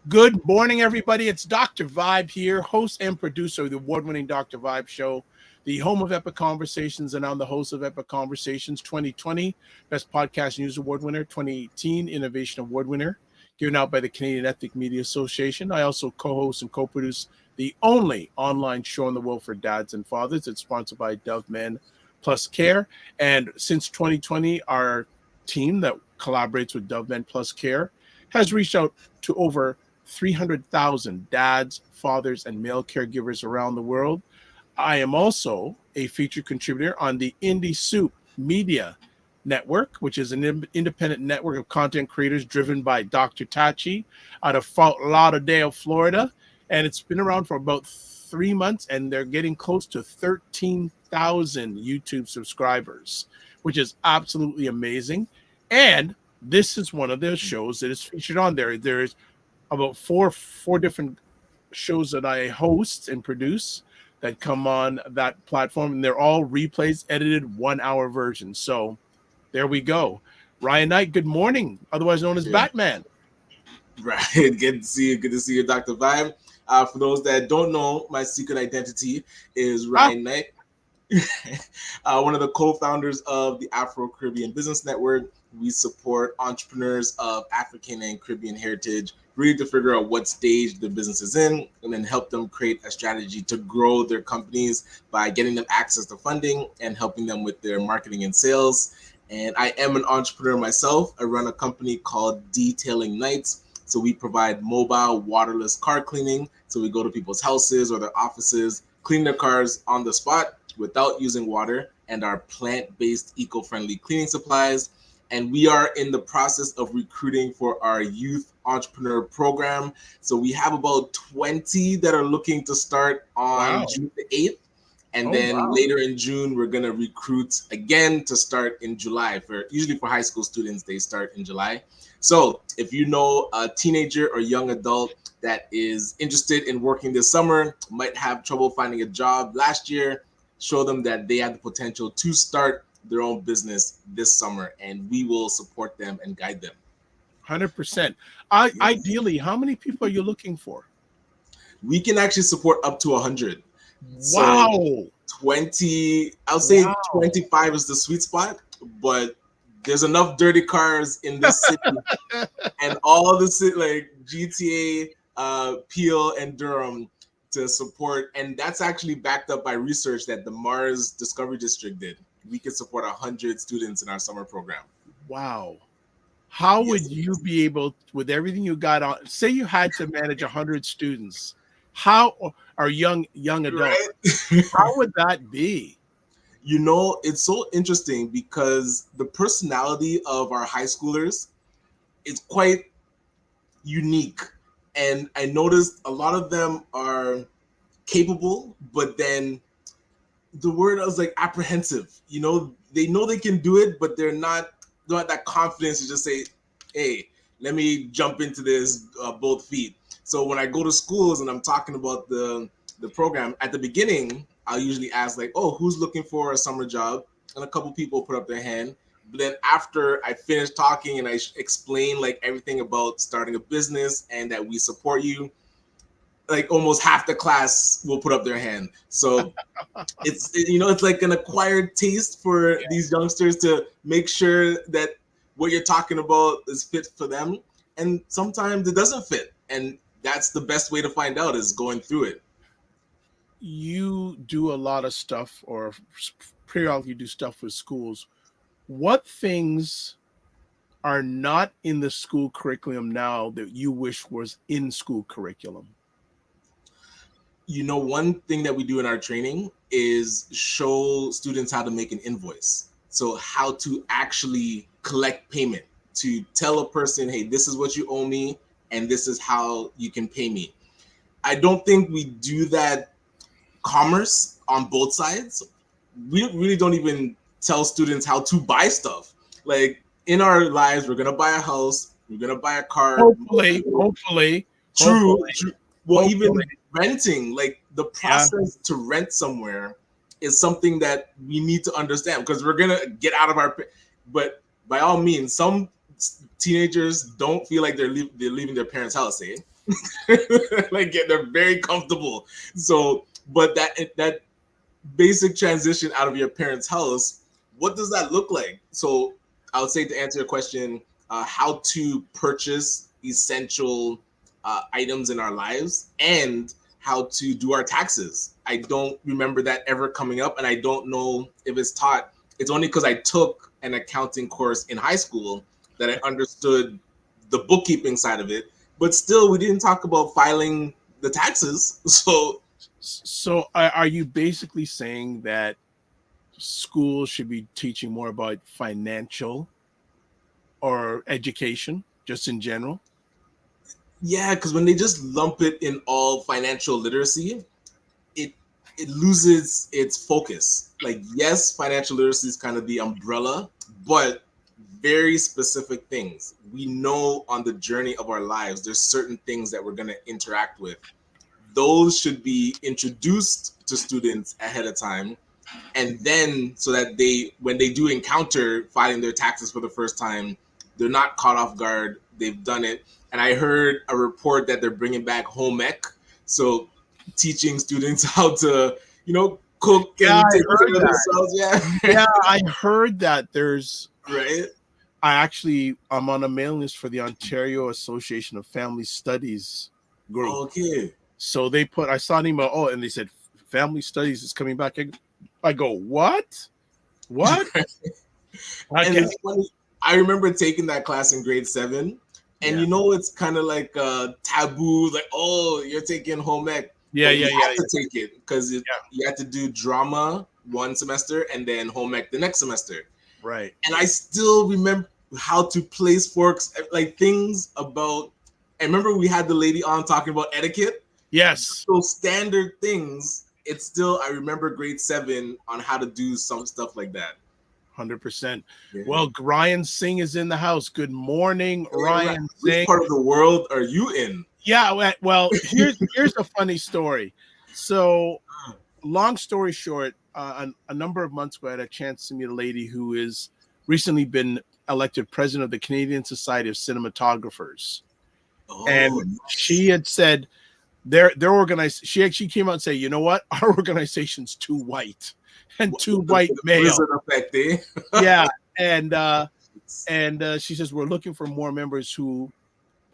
Good morning, everybody. It's Dr. Vibe here, host and producer of the award-winning Dr. Vibe Show, the home of Epic Conversations, and I'm the host of Epic Conversations 2020, Best Podcast News Award winner, 2018 Innovation Award winner, given out by the Canadian Ethnic Media Association. I also co-host and co-produce the only online show in the world for dads and fathers. It's sponsored by Dove Men Plus Care. And since 2020, our team that collaborates with Dove Men Plus Care has reached out to over 300,000 dads, fathers, and male caregivers around the world. I am also a featured contributor on the Indie Soup Media Network, which is an independent network of content creators driven by Dr. Tachi out of Fort Lauderdale, Florida. And it's been around for about 3 months, and they're getting close to 13,000 YouTube subscribers, which is absolutely amazing. And this is one of the shows that is featured on there. There's about four different shows that I host and produce that come on that platform, and they're all replays, edited 1-hour versions. So there we go. Ryan Knight, good morning, otherwise known as Batman. Right, good to see you. Good to see you, Dr. Vibe. For those that don't know, my secret identity is Ryan Knight, one of the co-founders of the Afro Caribbean Business Network. We support entrepreneurs of African and Caribbean heritage, really to figure out what stage the business is in, and then help them create a strategy to grow their companies by getting them access to funding and helping them with their marketing and sales. And I am an entrepreneur myself. I run a company called Detailing Nights. So we provide mobile waterless car cleaning. So we go to people's houses or their offices, clean their cars on the spot without using water, and our plant-based eco-friendly cleaning supplies. And we are in the process of recruiting for our youth entrepreneur program. So we have about 20 that are looking to start on June the 8th. And then later in June, we're going to recruit again to start in July. Usually for high school students, they start in July. So if you know a teenager or young adult that is interested in working this summer, might have trouble finding a job last year, show them that they have the potential to start their own business this summer, and we will support them and guide them. 100%. Ideally, how many people are you looking for? We can actually support up to 100. Wow. So 20, I'll say 25 is the sweet spot, but there's enough dirty cars in this city and all the city, like GTA, Peel, and Durham to support. And that's actually backed up by research that the Mars Discovery District did. We can support 100 students in our summer program. Wow. How would you be able, with everything you got on, say you had to manage 100 students, or young adults, right? How would that be? You know, it's so interesting because the personality of our high schoolers is quite unique. And I noticed a lot of them are capable, but then the word was like apprehensive. You know they can do it, but they don't have that confidence to just say, hey, let me jump into this both feet. So when I go to schools and I'm talking about the program, at the beginning, I'll usually ask like, oh, who's looking for a summer job? And a couple people put up their hand. But then after I finish talking and I explain like everything about starting a business and that we support you, like almost half the class will put up their hand. So it's like an acquired taste for these youngsters to make sure that what you're talking about is fit for them. And sometimes it doesn't fit. And that's the best way to find out, is going through it. You do a lot of stuff, or periodically you do stuff with schools. What things are not in the school curriculum now that you wish was in school curriculum? You know, one thing that we do in our training is show students how to make an invoice. So how to actually collect payment. to tell a person, hey, this is what you owe me, and this is how you can pay me. I don't think we do that commerce on both sides. We really don't even tell students how to buy stuff. Like in our lives, we're gonna buy a house, we're gonna buy a car. Hopefully. True. Well, Hopefully. even renting, like the process to rent somewhere is something that we need to understand because we're gonna get out of our. But by all means, some teenagers don't feel like they're leaving their parents' house, eh? Like they're very comfortable. So, but that basic transition out of your parents' house, what does that look like? So, I would say to answer your question, how to purchase essential items in our lives and how to do our taxes. I don't remember that ever coming up, and I don't know if it's taught. It's only because I took an accounting course in high school that I understood the bookkeeping side of it. But still, we didn't talk about filing the taxes. So are you basically saying that schools should be teaching more about financial or education, just in general? Yeah, because when they just lump it in all financial literacy, it loses its focus. Like, yes, financial literacy is kind of the umbrella, but very specific things. We know on the journey of our lives, there's certain things that we're going to interact with. Those should be introduced to students ahead of time. And then so that when they do encounter filing their taxes for the first time, they're not caught off guard. They've done it. And I heard a report that they're bringing back home ec. So teaching students how to, cook and take care of themselves. Yeah, I heard that there's right. I'm on a mailing list for the Ontario Association of Family Studies group. Okay. So I saw an email, and they said Family Studies is coming back. I go, what? And it's funny, I remember taking that class in grade 7, and it's kind of like a taboo, like, oh, you're taking home ec. You have to take it because you have to do drama one semester and then home ec the next semester. Right. And I still remember how to place forks, like things about. I remember we had the lady on talking about etiquette. Yes. So standard things. It's still, I remember grade 7 on how to do some stuff like that. 100%. Yeah. Well, Ryan Singh is in the house. Good morning, Ryan Singh. Which part of the world are you in? Yeah, well, here's a funny story. So, long story short, a number of months ago, I had a chance to meet a lady who is recently been elected president of the Canadian Society of Cinematographers. And she had said they're organized. She actually came out and said, you know what? Our organization's too white and too white male. Effect, eh? Yeah. And she says, we're looking for more members who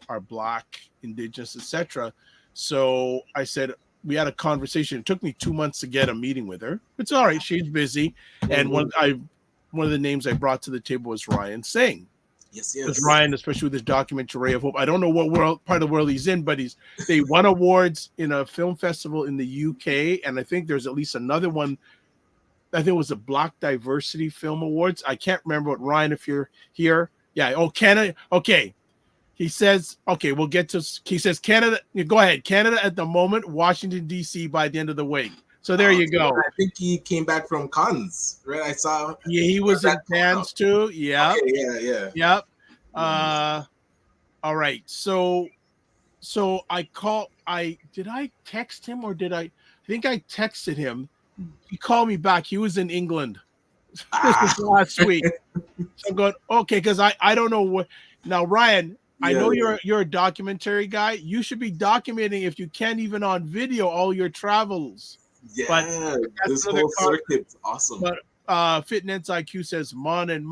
are Black, Indigenous, etc. So I said, we had a conversation. It took me 2 months to get a meeting with her. It's all right. She's busy. And one of the names I brought to the table was Ryan Singh. Yes. Because Ryan, especially with his documentary Ray of Hope, I don't know what part of the world he's in, but they won awards in a film festival in the UK, and I think there's at least another one. I think it was the Black Diversity Film Awards. I can't remember what, Ryan, if you're here. Yeah. Oh, Canada. Okay. He says, okay, we'll get to. He says Canada. Go ahead. Canada at the moment. Washington D.C. by the end of the week. So there you go. I think he came back from Cannes, right? I saw. Yeah, he was in Cannes too. Yeah. Okay, yeah. Yep. All right. So did I text him or did I think I texted him? He called me back. He was in England. This was last week. So I'm going, okay, because I don't know what now, Ryan. I know you're a documentary guy. You should be documenting, if you can, even on video, all your travels. Yeah, but this whole circuit's awesome. But Fitness IQ says, morning.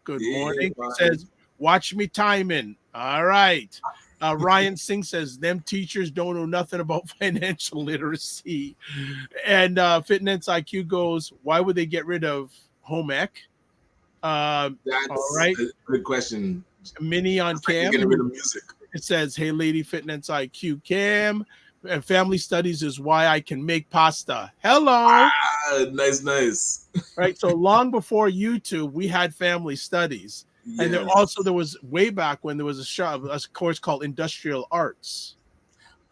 Good morning. He says, watch me timing. All right. Ryan Singh says, them teachers don't know nothing about financial literacy. And Fitness IQ goes, why would they get rid of home ec? That's all right. a good question. Minnie on Cam. Getting rid of music. It says, hey, lady, Fitness IQ Cam. And family studies is why I can make pasta. Hello. Nice. Right. So long before YouTube, we had family studies. And Yes. there was way back when there was a course called Industrial Arts.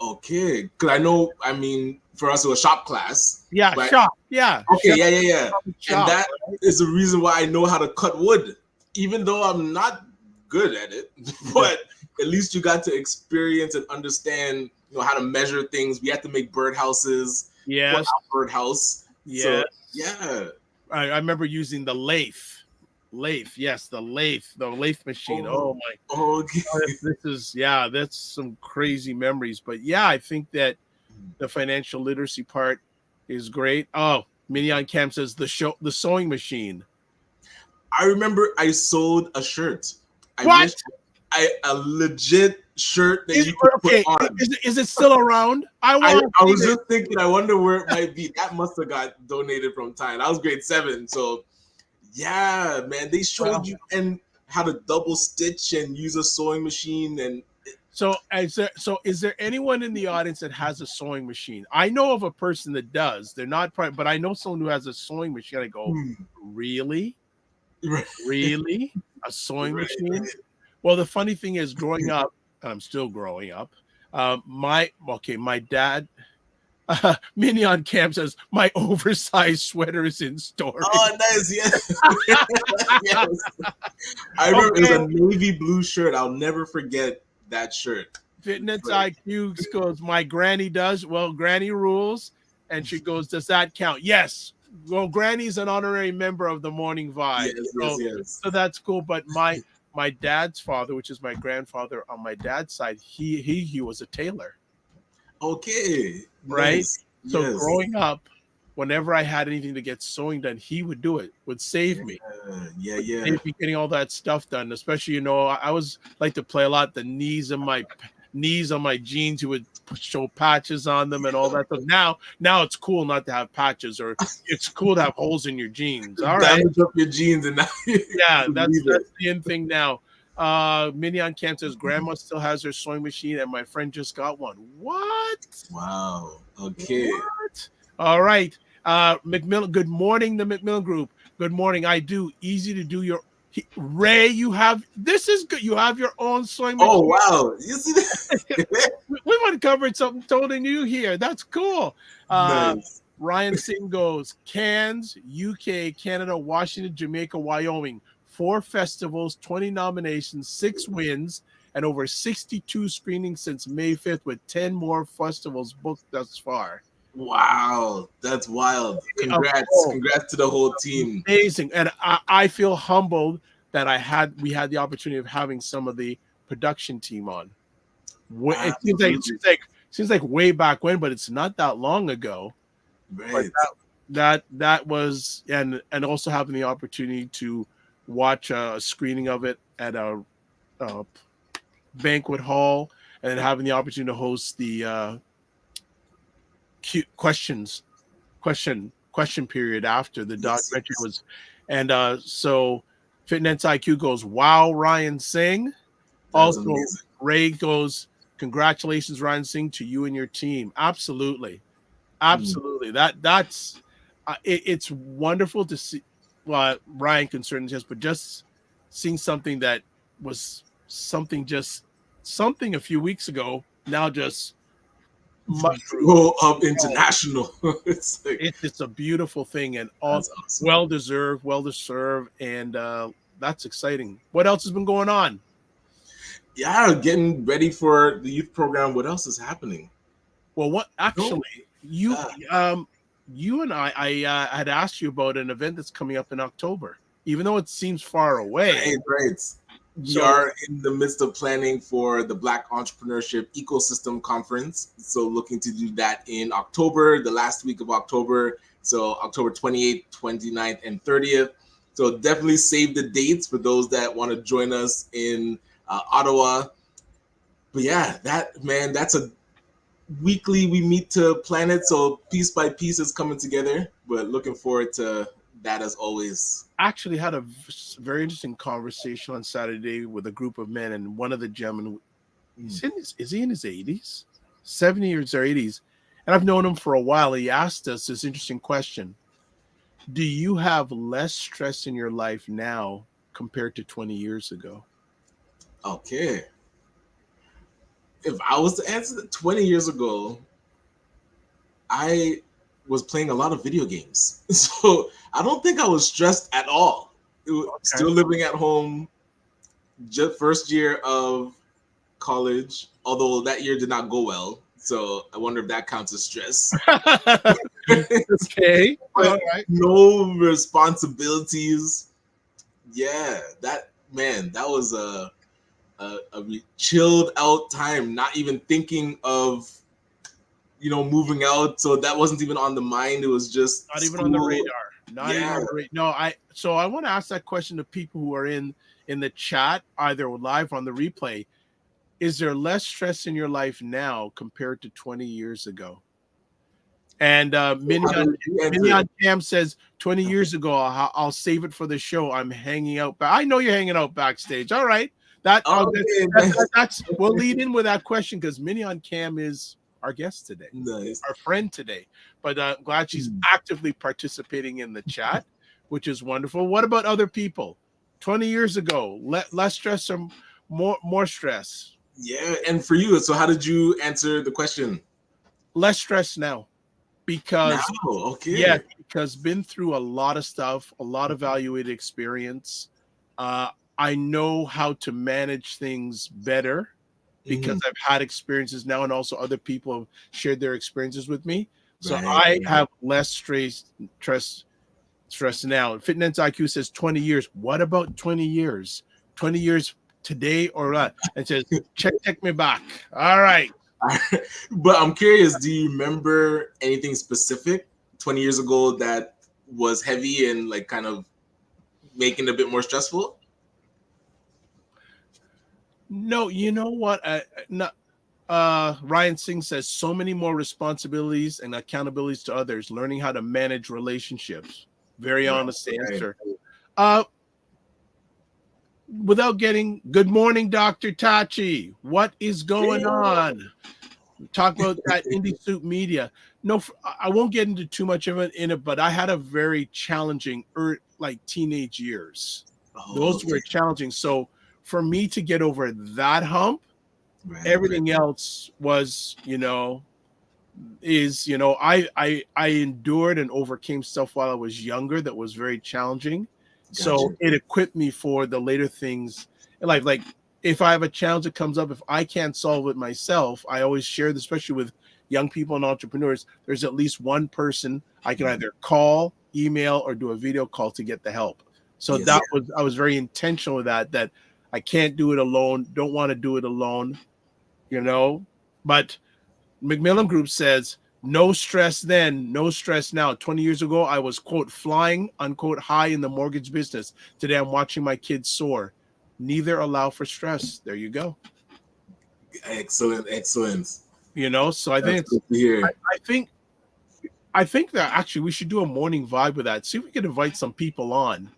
Okay, because I mean, for us it was shop class. Yeah, But shop. Yeah. okay, shop, yeah. shop, And that right? is the reason why I know how to cut wood, even though I'm not good at it. But at least you got to experience and understand, how to measure things. We had to make birdhouses for our birdhouse. Yes. So yeah. I remember using the lathe. Yes, the lathe machine. Oh my. Okay. That's some crazy memories. But yeah, I think that the financial literacy part is great. Oh, Minnie on Cam says the sewing machine. I remember I sold a shirt. What? A legit shirt that you could put on. Is it still around? I was just thinking, I wonder where it might be. That must have got donated from Time. I was grade 7, so yeah, man. They showed you and how to double stitch and use a sewing machine. And so is there anyone in the audience that has a sewing machine? I know of a person that does. They're not, but I know someone who has a sewing machine. I go, really? Really? A sewing machine? Well, the funny thing is, growing up, and I'm still growing up, my dad, Minnie on Cam says, my oversized sweater is in storage. Oh, nice, yes. Yes. I remember it was a navy blue shirt. I'll never forget that shirt. Fitness IQ goes, my granny does. Well, granny rules. And she goes, does that count? Yes. Well, granny's an honorary member of the Morning Vibe. Yes. So that's cool. But my dad's father, which is my grandfather on my dad's side, he was a tailor. Okay. Right. Nice. So growing up, whenever I had anything to get sewing done, he would do it, would save me. Yeah. Save me getting all that stuff done. Especially, I was like to play a lot. The knees on my jeans, you would show patches on them and all that. So now it's cool not to have patches, or it's cool to have holes in your jeans. All right. Damage up your jeans and now yeah, that's the in thing now. Minnie on Cam says grandma still has her sewing machine and my friend just got one. What? Wow. Okay. What? All right. McMillan, good morning, the McMillan Group. Good morning. I do. Easy to do your Ray, this is good. You have your own sewing machine. Oh wow. You see that? we want to cover something totally new here. That's cool. Nice. Ryan Singh goes, Cairns, UK, Canada, Washington, Jamaica, Wyoming. 4 festivals, 20 nominations, 6 wins, and over 62 screenings since May 5th, with 10 more festivals booked thus far. Wow, that's wild. Congrats. Congrats to the whole team. Amazing. And I feel humbled that we had the opportunity of having some of the production team on. It seems like way back when, but it's not that long ago. Right. But that was, and also having the opportunity to watch a screening of it at a banquet hall, and then having the opportunity to host the question period after the documentary was, and so Fitness IQ goes, wow, Ryan Singh. Also, amazing. Ray goes, congratulations, Ryan Singh, to you and your team. Absolutely. That's it's wonderful to see. Well, Ryan concerned us, but just seeing something that was something a few weeks ago, now just go up international. It's a beautiful thing, and all awesome. well deserved, and that's exciting. What else has been going on? Yeah, getting ready for the youth program. What else is happening? Well, what actually you and I had asked you about an event that's coming up in October, even though it seems far away. Right. We are in the midst of planning for the Black Entrepreneurship Ecosystem Conference. So looking to do that in October, the last week of October. So October 28th, 29th, and 30th. So definitely save the dates for those that want to join us in Ottawa. But yeah, that's a weekly we meet to plan it. So piece by piece is coming together. But looking forward to that as always. Actually had a very interesting conversation on Saturday with a group of men, and one of the gentlemen, is he in his 80s, 70s or 80s, and I've known him for a while. He asked us this interesting question: do you have less stress in your life now compared to 20 years ago? Okay. If I was to answer that, 20 years ago, I was playing a lot of video games. So I don't think I was stressed at all. Still living at home, just first year of college, although that year did not go well. So I wonder if that counts as stress. Okay. All right. No responsibilities. Yeah, that was a chilled out time, not even thinking of moving out. So that wasn't even on the mind. It was just not even on the radar. Not even on the radar. No, I want to ask that question to people who are in the chat, either live or on the replay. Is there less stress in your life now compared to 20 years ago? And Minnie on Cam says 20 years ago, I'll save it for the show. I'm hanging out. I know you're hanging out backstage. All right. That's we'll lead in with that question because Minnie on Cam is our guest today, nice. Our friend today. But I'm glad she's actively participating in the chat, which is wonderful. What about other people? 20 years ago, less stress or more stress? Yeah, and for you, so how did you answer the question? Less stress now. Because because been through a lot of stuff, a lot of valued experience. I know how to manage things better because I've had experiences now, and also other people have shared their experiences with me. So I have less stress now. Fitness IQ says 20 years. What about 20 years? 20 years today or not? It says check me back. All right. But I'm curious, do you remember anything specific 20 years ago that was heavy and like kind of making it a bit more stressful? No, you know what? Ryan Singh says so many more responsibilities and accountabilities to others, learning how to manage relationships. Very honest answer. Without getting good morning, Dr. Tachi. What is going on? Talk about that indie soup media. No, I won't get into too much of it in it, but I had a very challenging teenage years. Those were challenging. So for me to get over that hump, everything else was, I endured and overcame stuff while I was younger that was very challenging. Gotcha. So it equipped me for the later things in life. Like if I have a challenge that comes up, if I can't solve it myself, I always share this, especially with young people and entrepreneurs. There's at least one person I can either call, email, or do a video call to get the help. So I was very intentional with that I can't do it alone. Don't want to do it alone, But Macmillan Group says, no stress then, no stress now. 20 years ago, I was, quote, flying, unquote, high in the mortgage business. Today, I'm watching my kids soar. Neither allow for stress. There you go. Excellent. So I think I think that actually we should do a morning vibe with that. See if we can invite some people on.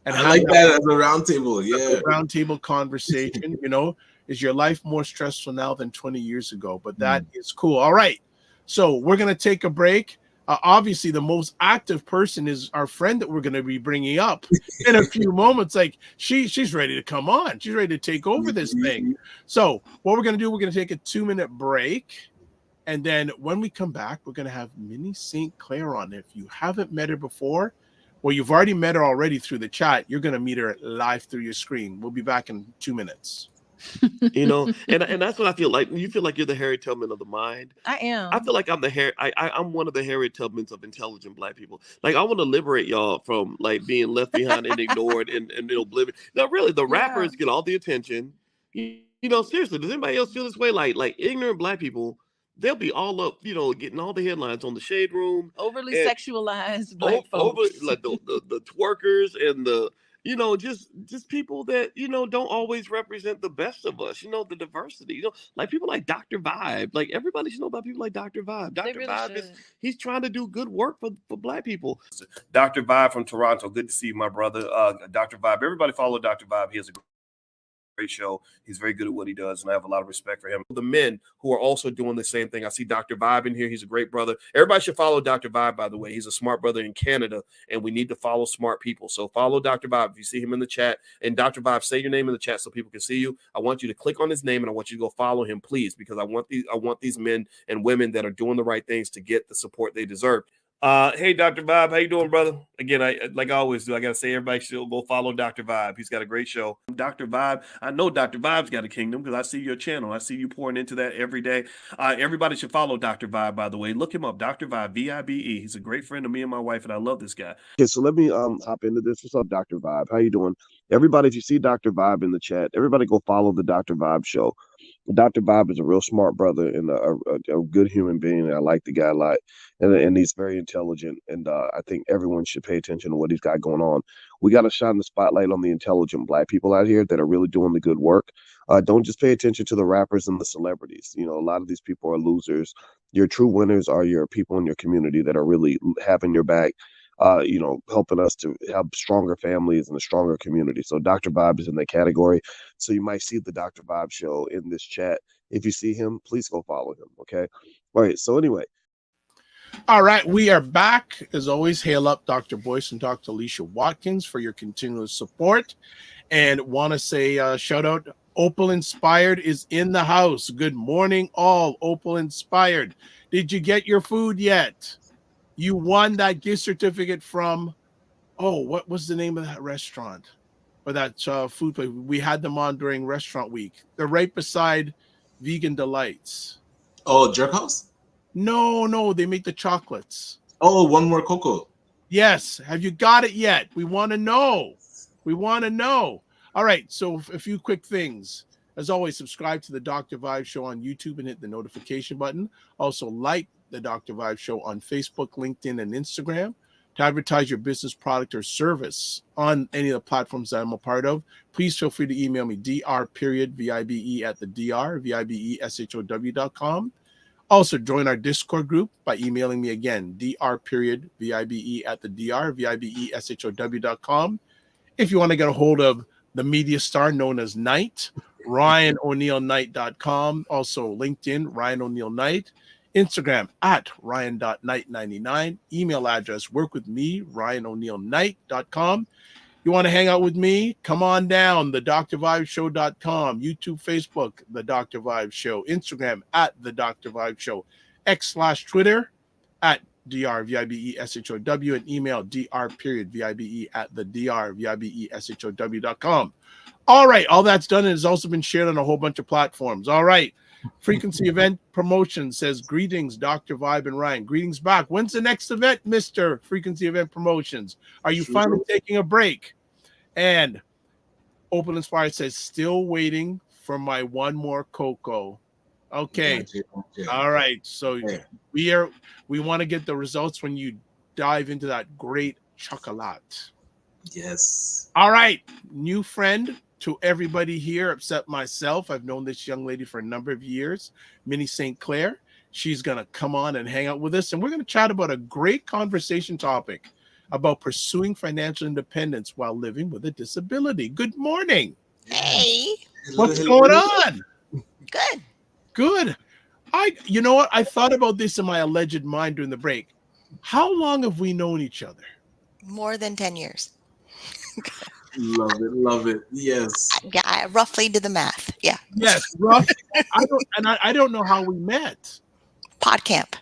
And I like that as a roundtable. Yeah. Roundtable conversation, Is your life more stressful now than 20 years ago? But that is cool. All right. So we're going to take a break. Obviously, the most active person is our friend that we're going to be bringing up in a few moments. Like she's ready to come on. She's ready to take over this thing. So what we're going to do, we're going to take a 2-minute break. And then when we come back, we're going to have Minnie St. on. If you haven't met her before, well, you've already met her already through the chat. You're going to meet her live through your screen. We'll be back in 2 minutes. And that's what I feel like. You feel like you're the Harriet Tubman of the mind. I am. I feel like I'm I'm one of the Harriet Tubmans of intelligent Black people. Like I want to liberate y'all from like being left behind and ignored and oblivion. Now, really, the rappers get all the attention. Seriously, does anybody else feel this way? Like ignorant Black people, they'll be all up, getting all the headlines on the Shade Room. Overly sexualized Black folks. Like the twerkers and the just people that don't always represent the best of us. The diversity. Like people like Dr. Vibe. Like everybody should know about people like Dr. Vibe. Dr. Vibe he's trying to do good work for Black people. Dr. Vibe from Toronto. Good to see you, my brother. Dr. Vibe. Everybody follow Dr. Vibe. He has a great show. He's very good at what he does, and I have a lot of respect for him. The men who are also doing the same thing. I see Dr. Vibe in here. He's a great brother. Everybody should follow Dr. Vibe, by the way. He's a smart brother in Canada, and we need to follow smart people. So follow Dr. Vibe. If you see him in the chat, and Dr. Vibe, say your name in the chat so people can see you. I want you to click on his name, and I want you to go follow him, please, because I want these men and women that are doing the right things to get the support they deserve. Hey, Dr. Vibe, how you doing, brother? Again, like I always do, I got to say everybody should go follow Dr. Vibe. He's got a great show. Dr. Vibe, I know Dr. Vibe's got a kingdom because I see your channel. I see you pouring into that every day. Everybody should follow Dr. Vibe, by the way. Look him up, Dr. Vibe, V-I-B-E. He's a great friend of me and my wife, and I love this guy. Okay, so let me hop into this. What's up, Dr. Vibe? How you doing? Everybody, if you see Dr. Vibe in the chat, everybody go follow the Dr. Vibe show. Dr. Vibe is a real smart brother and a good human being. And I like the guy a lot, and he's very intelligent. And I think everyone should pay attention to what he's got going on. We got to shine the spotlight on the intelligent Black people out here that are really doing the good work. Don't just pay attention to the rappers and the celebrities. You know, a lot of these people are losers. Your true winners are your people in your community that are really having your back. Helping us to have stronger families and a stronger community. So Dr. Vibe is in that category. So you might see the Dr. Vibe show in this chat. If you see him, please go follow him. Okay. All right. So anyway. All right. We are back. As always, hail up Dr. Boyce and Dr. Alicia Watkins for your continuous support. And want to say shout out. Opal Inspired is in the house. Good morning, all. Opal Inspired. Did you get your food yet? You won that gift certificate from, what was the name of that restaurant or that food place? We had them on during restaurant week. They're right beside Vegan Delights. Oh, Jerk House? No, they make the chocolates. Oh, One More Cocoa. Yes. Have you got it yet? We want to know. All right. So a few quick things. As always, subscribe to the Dr. Vibe Show on YouTube and hit the notification button. Also, like the Dr. Vibe Show on Facebook, LinkedIn, and Instagram. To advertise your business, product, or service on any of the platforms that I'm a part of, please feel free to email me, dr.vibe@thedrbeshow.com. Also, join our Discord group by emailing me again, dr.vibe@thedrbeshow.com. If you want to get a hold of the media star known as Knight, RyanOneilKnight.com. Also, LinkedIn, Ryan Oneil Knight. Instagram at Ryan.Knight99. Email address, work with me, RyanOneilKnight.com. You want to hang out with me? Come on down, thedrvibeshow.com. YouTube, Facebook, The Dr. Vibe Show. Instagram at The Dr. Vibe Show. X/Twitter at DRVIBESHOW. And email dr.vibe@thedrvibeshow.com. All right, all that's done and has also been shared on a whole bunch of platforms. All right. Frequency Event Promotion says, greetings, Dr. Vibe and Ryan. Greetings back. When's the next event, Mr. Frequency Event Promotions? Are you finally taking a break? And Open Inspired says, still waiting for my one more cocoa. Okay. All right. So we want to get the results when you dive into that great chocolate. Yes. All right. New friend to everybody here except myself. I've known this young lady for a number of years, Minnie St. She's going to come on and hang out with us, and we're going to chat about a great conversation topic about pursuing financial independence while living with a disability. Good morning. Hey. What's going on? Good. You know what? I thought about this in my alleged mind during the break. How long have we known each other? More than 10 years. Love it. Yes. Yeah, I roughly did the math. Yeah. Yes, roughly. I don't know how we met. PodCamp.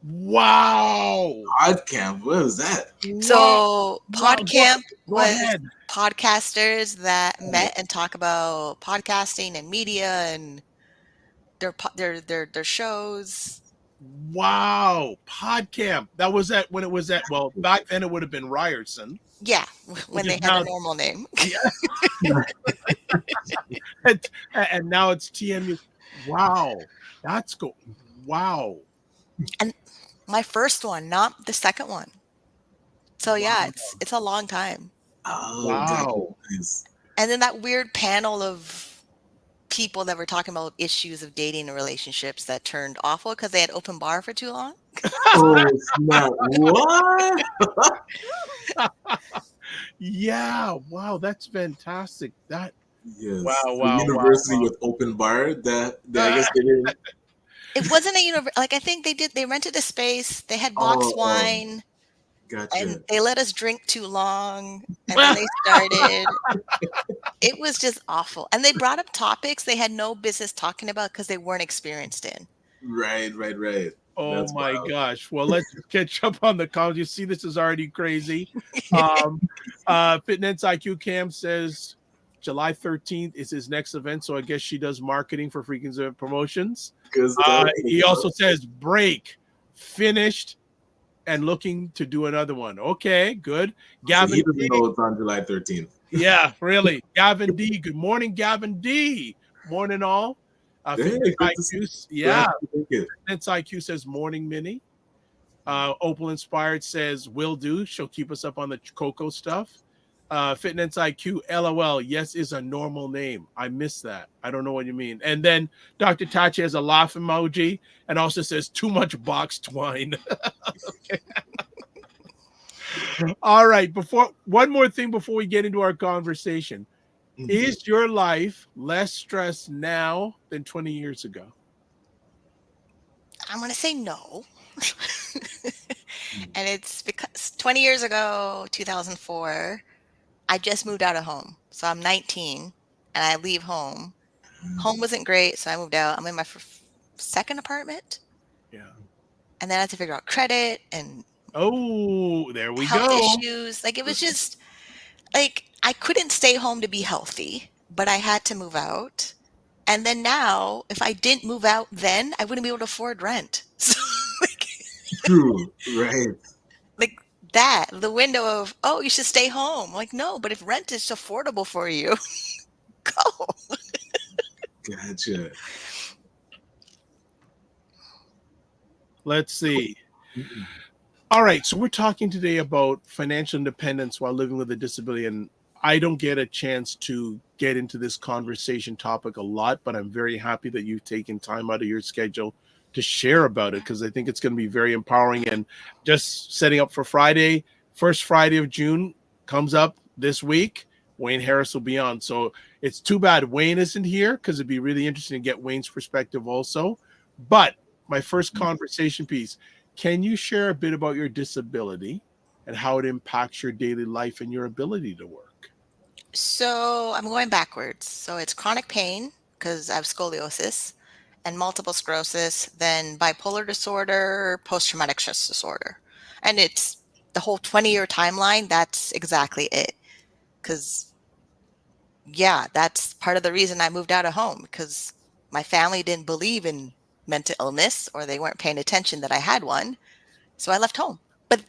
Wow. PodCamp. What is that? So PodCamp Go was ahead. podcasters that met and talk about podcasting and media and their shows. Wow. PodCamp. That was when it was well, back then it would have been Ryerson. Yeah, when they had a normal name. Yeah. and now it's TMU. Wow. That's cool. Wow. And my first one, not the second one. So yeah, it's a long time. Oh, wow. Nice. And then that weird panel of people that were talking about issues of dating and relationships that turned awful because they had open bar for too long. Oh, snap. What? Yeah. Wow. That's fantastic. Yes. Wow, The university with open bar that I guess they didn't. It wasn't a university. Like I think they rented a space. They had box wine, Gotcha. and they let us drink too long, and then they started. It was just awful. And they brought up topics they had no business talking about because they weren't experienced in. Right. Oh That's my wild. gosh. Well, let's catch up on the calls. You see, this is already crazy. Fitness IQ Cam says July 13th is his next event. So I guess she does marketing for Freaking Event Promotions. He also says break, finished, and looking to do another one. Okay, good. Gavin, so he doesn't know it's on July 13th. Yeah, really. Gavin D. Good morning, Gavin D. Morning, all. Fitness IQ says morning, Minnie. Opal Inspired says will do. She'll keep us up on the Cocoa stuff. Fitness IQ, LOL. Yes is a normal name. I missed that. I don't know what you mean. And then Dr. Tachi has a laugh emoji and also says too much boxed wine. Okay. All right. One more thing before we get into our conversation. Mm-hmm. Is your life less stressed now than 20 years ago? I'm going to say no. And it's because 20 years ago, 2004, I just moved out of home. So I'm 19 and I leave home. Home wasn't great, so I moved out. I'm in my second apartment. Yeah. And then I had to figure out credit and there we health go. issues. Like it was just like I couldn't stay home to be healthy, but I had to move out. And then now, if I didn't move out then, I wouldn't be able to afford rent. So true, right. Like that, the window of, oh, you should stay home. Like, no, but if rent is affordable for you, go. Gotcha. Let's see. All right, so we're talking today about financial independence while living with a disability, and I don't get a chance to get into this conversation topic a lot, but I'm very happy that you've taken time out of your schedule to share about it because I think it's going to be very empowering. And just setting up for Friday, first Friday of June comes up this week. Wayne Harris will be on. So it's too bad Wayne isn't here because it'd be really interesting to get Wayne's perspective also. But my first conversation piece, can you share a bit about your disability and how it impacts your daily life and your ability to work? So I'm going backwards. So it's chronic pain because I have scoliosis and multiple sclerosis, then bipolar disorder, post-traumatic stress disorder. And it's the whole 20-year timeline. That's exactly it. Because, yeah, that's part of the reason I moved out of home because my family didn't believe in mental illness or they weren't paying attention that I had one. So I left home. But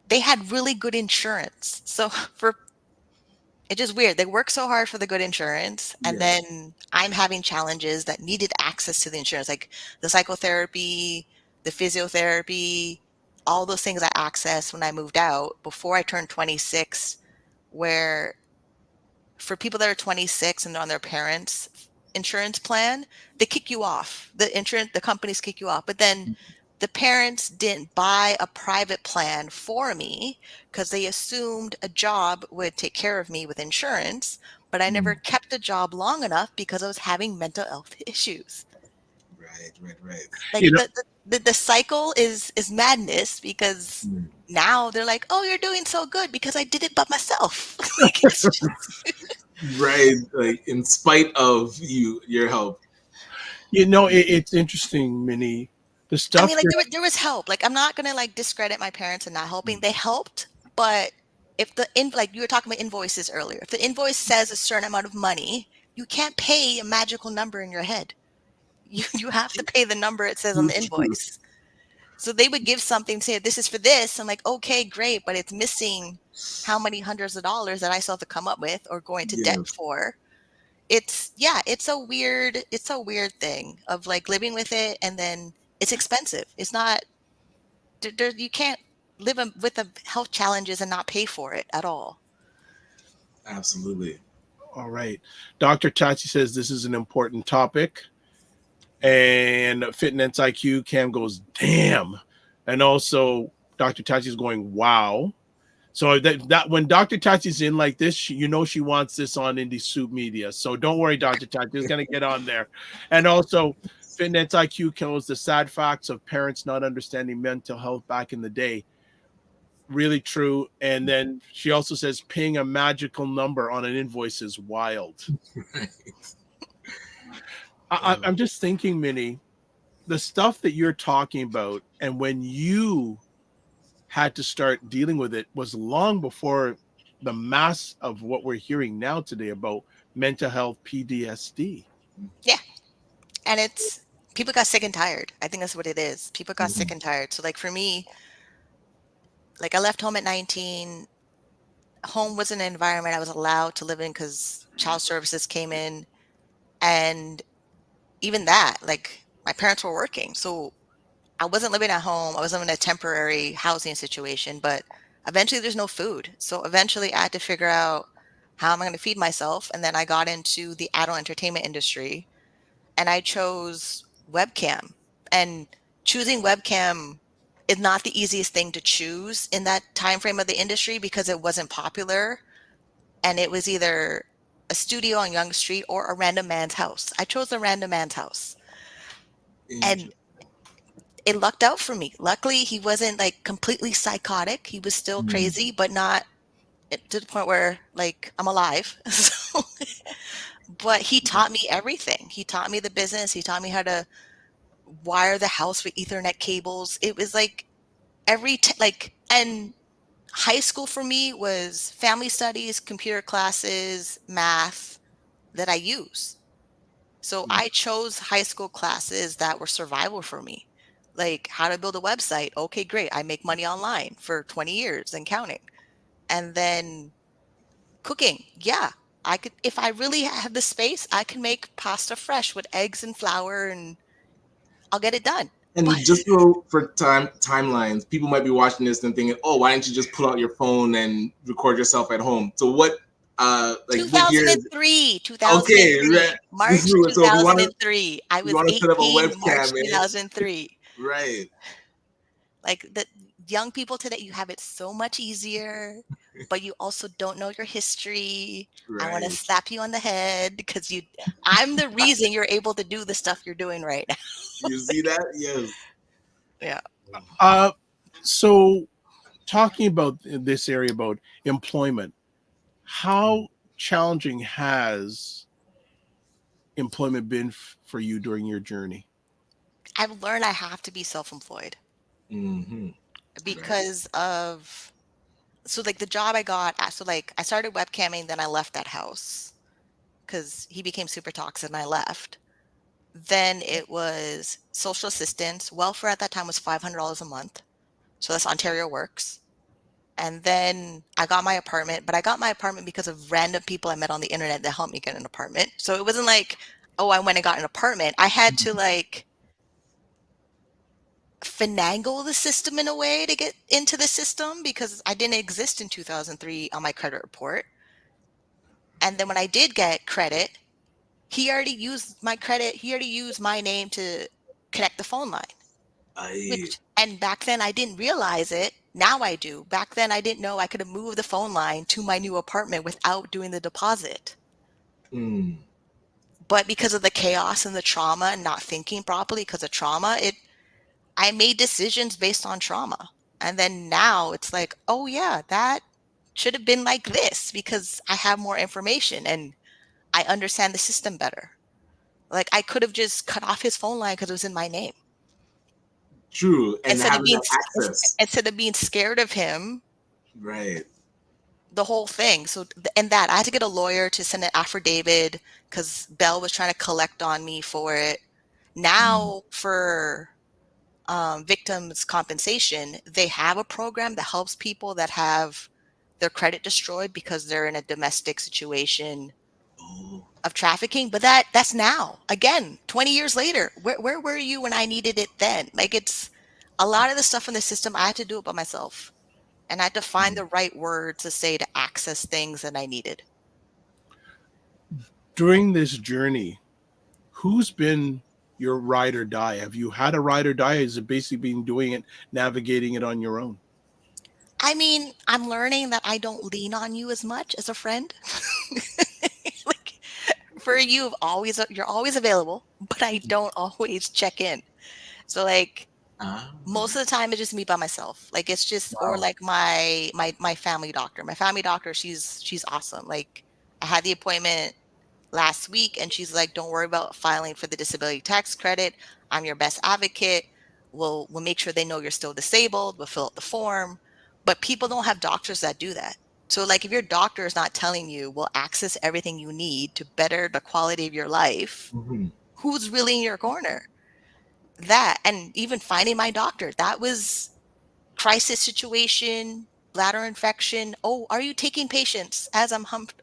they had really good insurance. So it's just weird. They work so hard for the good insurance, and then I'm having challenges that needed access to the insurance, like the psychotherapy, the physiotherapy, all those things I accessed when I moved out before I turned 26, where for people that are 26 and they're on their parents' insurance plan, they kick you off. The companies kick you off, but then the parents didn't buy a private plan for me because they assumed a job would take care of me with insurance, but I never kept a job long enough because I was having mental health issues. Right. Like the cycle is madness because now they're like, oh, you're doing so good because I did it by myself. Like, it's just... Right. Like in spite of your help. It's interesting, Minnie. The stuff. I mean, like there was help. Like I'm not gonna like discredit my parents and not helping. They helped, but if like you were talking about invoices earlier, if the invoice says a certain amount of money, you can't pay a magical number in your head. You have to pay the number it says on the invoice. So they would give something, say this is for this. I'm like, okay, great, but it's missing how many hundreds of dollars that I still have to come up with or go into debt for. It's a weird thing of like living with it, and then it's expensive. It's not you can't live with the health challenges and not pay for it at all. Absolutely. All right. Dr. Tachi says this is an important topic. And Fitness IQ Cam goes, damn. And also Dr. Tachi is going, wow. So that when Dr. Tati's in like this, she wants this on Indie Soup Media. So don't worry, Dr. Tati is going to get on there. And also, Fitness IQ kills the sad facts of parents not understanding mental health back in the day. Really true. And then she also says paying a magical number on an invoice is wild. Right. I'm just thinking, Minnie, the stuff that you're talking about, and when you had to start dealing with it was long before the mass of what we're hearing now today about mental health PTSD. Yeah. And it's people got sick and tired. I think that's what it is. People got sick and tired. So like for me, like I left home at 19. Home was an environment I was allowed to live in because child services came in. And even that, like my parents were working. So I wasn't living at home. I was living in a temporary housing situation, but eventually there's no food. So eventually I had to figure out how am I going to feed myself? And then I got into the adult entertainment industry and I chose webcam. And choosing webcam is not the easiest thing to choose in that time frame of the industry because it wasn't popular. And it was either a studio on Yonge Street or a random man's house. I chose a random man's house. And it lucked out for me. Luckily, he wasn't like completely psychotic. He was still crazy, but not to the point where like I'm alive. So, but he taught me everything. He taught me the business. He taught me how to wire the house with Ethernet cables. It was like and high school for me was family studies, computer classes, math that I use. So I chose high school classes that were survival for me. Like how to build a website. Okay, great. I make money online for 20 years and counting. And then cooking. Yeah, I could, if I really have the space, I can make pasta fresh with eggs and flour and I'll get it done. And But just for timelines, people might be watching this and thinking, "Oh, why didn't you just pull out your phone and record yourself at home?" So what, what year is it? 2003, Okay, right. March So if you want to 2003. I was set up a 18, webcam, March 2003. right? Like the young people today, you have it so much easier, but you also don't know your history. I want to Right. slap you on the head because I'm the reason you're able to do the stuff you're doing right now. You see that? Yes. Yeah. So talking about this area about employment, how challenging has employment been for you during your journey? I've learned I have to be self-employed because of, so like the job I got, so like I started webcamming, then I left that house because he became super toxic and I left. Then it was social assistance. Welfare at that time was $500 a month. So that's Ontario Works. And then I got my apartment, but I got my apartment because of random people I met on the internet that helped me get an apartment. So it wasn't like, oh, I went and got an apartment. I had to like finagle the system in a way to get into the system because I didn't exist in 2003 on my credit report. And then when I did get credit, he already used my credit. He already used my name to connect the phone line. And back then I didn't realize it. Now I do. Back then I didn't know I could have moved the phone line to my new apartment without doing the deposit. But because of the chaos and the trauma and not thinking properly because of trauma, I made decisions based on trauma. And then now it's like, oh yeah, that should have been like this because I have more information and I understand the system better. Like I could have just cut off his phone line because it was in my name. True. And Instead of being scared of him. Right. The whole thing. So, and that I had to get a lawyer to send an affidavit because Bell was trying to collect on me for it. Now for victims compensation, they have a program that helps people that have their credit destroyed because they're in a domestic situation of trafficking. But that's now, again, 20 years later. Where were you when I needed it then? Like it's a lot of the stuff in the system, I had to do it by myself. And I had to find the right words to say to access things that I needed. During this journey, who's been your ride or die? Have you had a ride or die? Is it basically been doing it, navigating it on your own? I mean, I'm learning that I don't lean on you as much as a friend. Like for you, you're always available, but I don't always check in. So like Ah, most of the time it's just me by myself. Like it's just or wow. like my family doctor. My family doctor, she's awesome. Like I had the appointment last week and she's like, don't worry about filing for the disability tax credit. I'm your best advocate. We'll make sure they know you're still disabled. We'll fill out the form. But people don't have doctors that do that. So like if your doctor is not telling you we'll access everything you need to better the quality of your life, Mhm. who's really in your corner? That and even finding my doctor, that was crisis situation, bladder infection. Oh, are you taking patients as I'm humped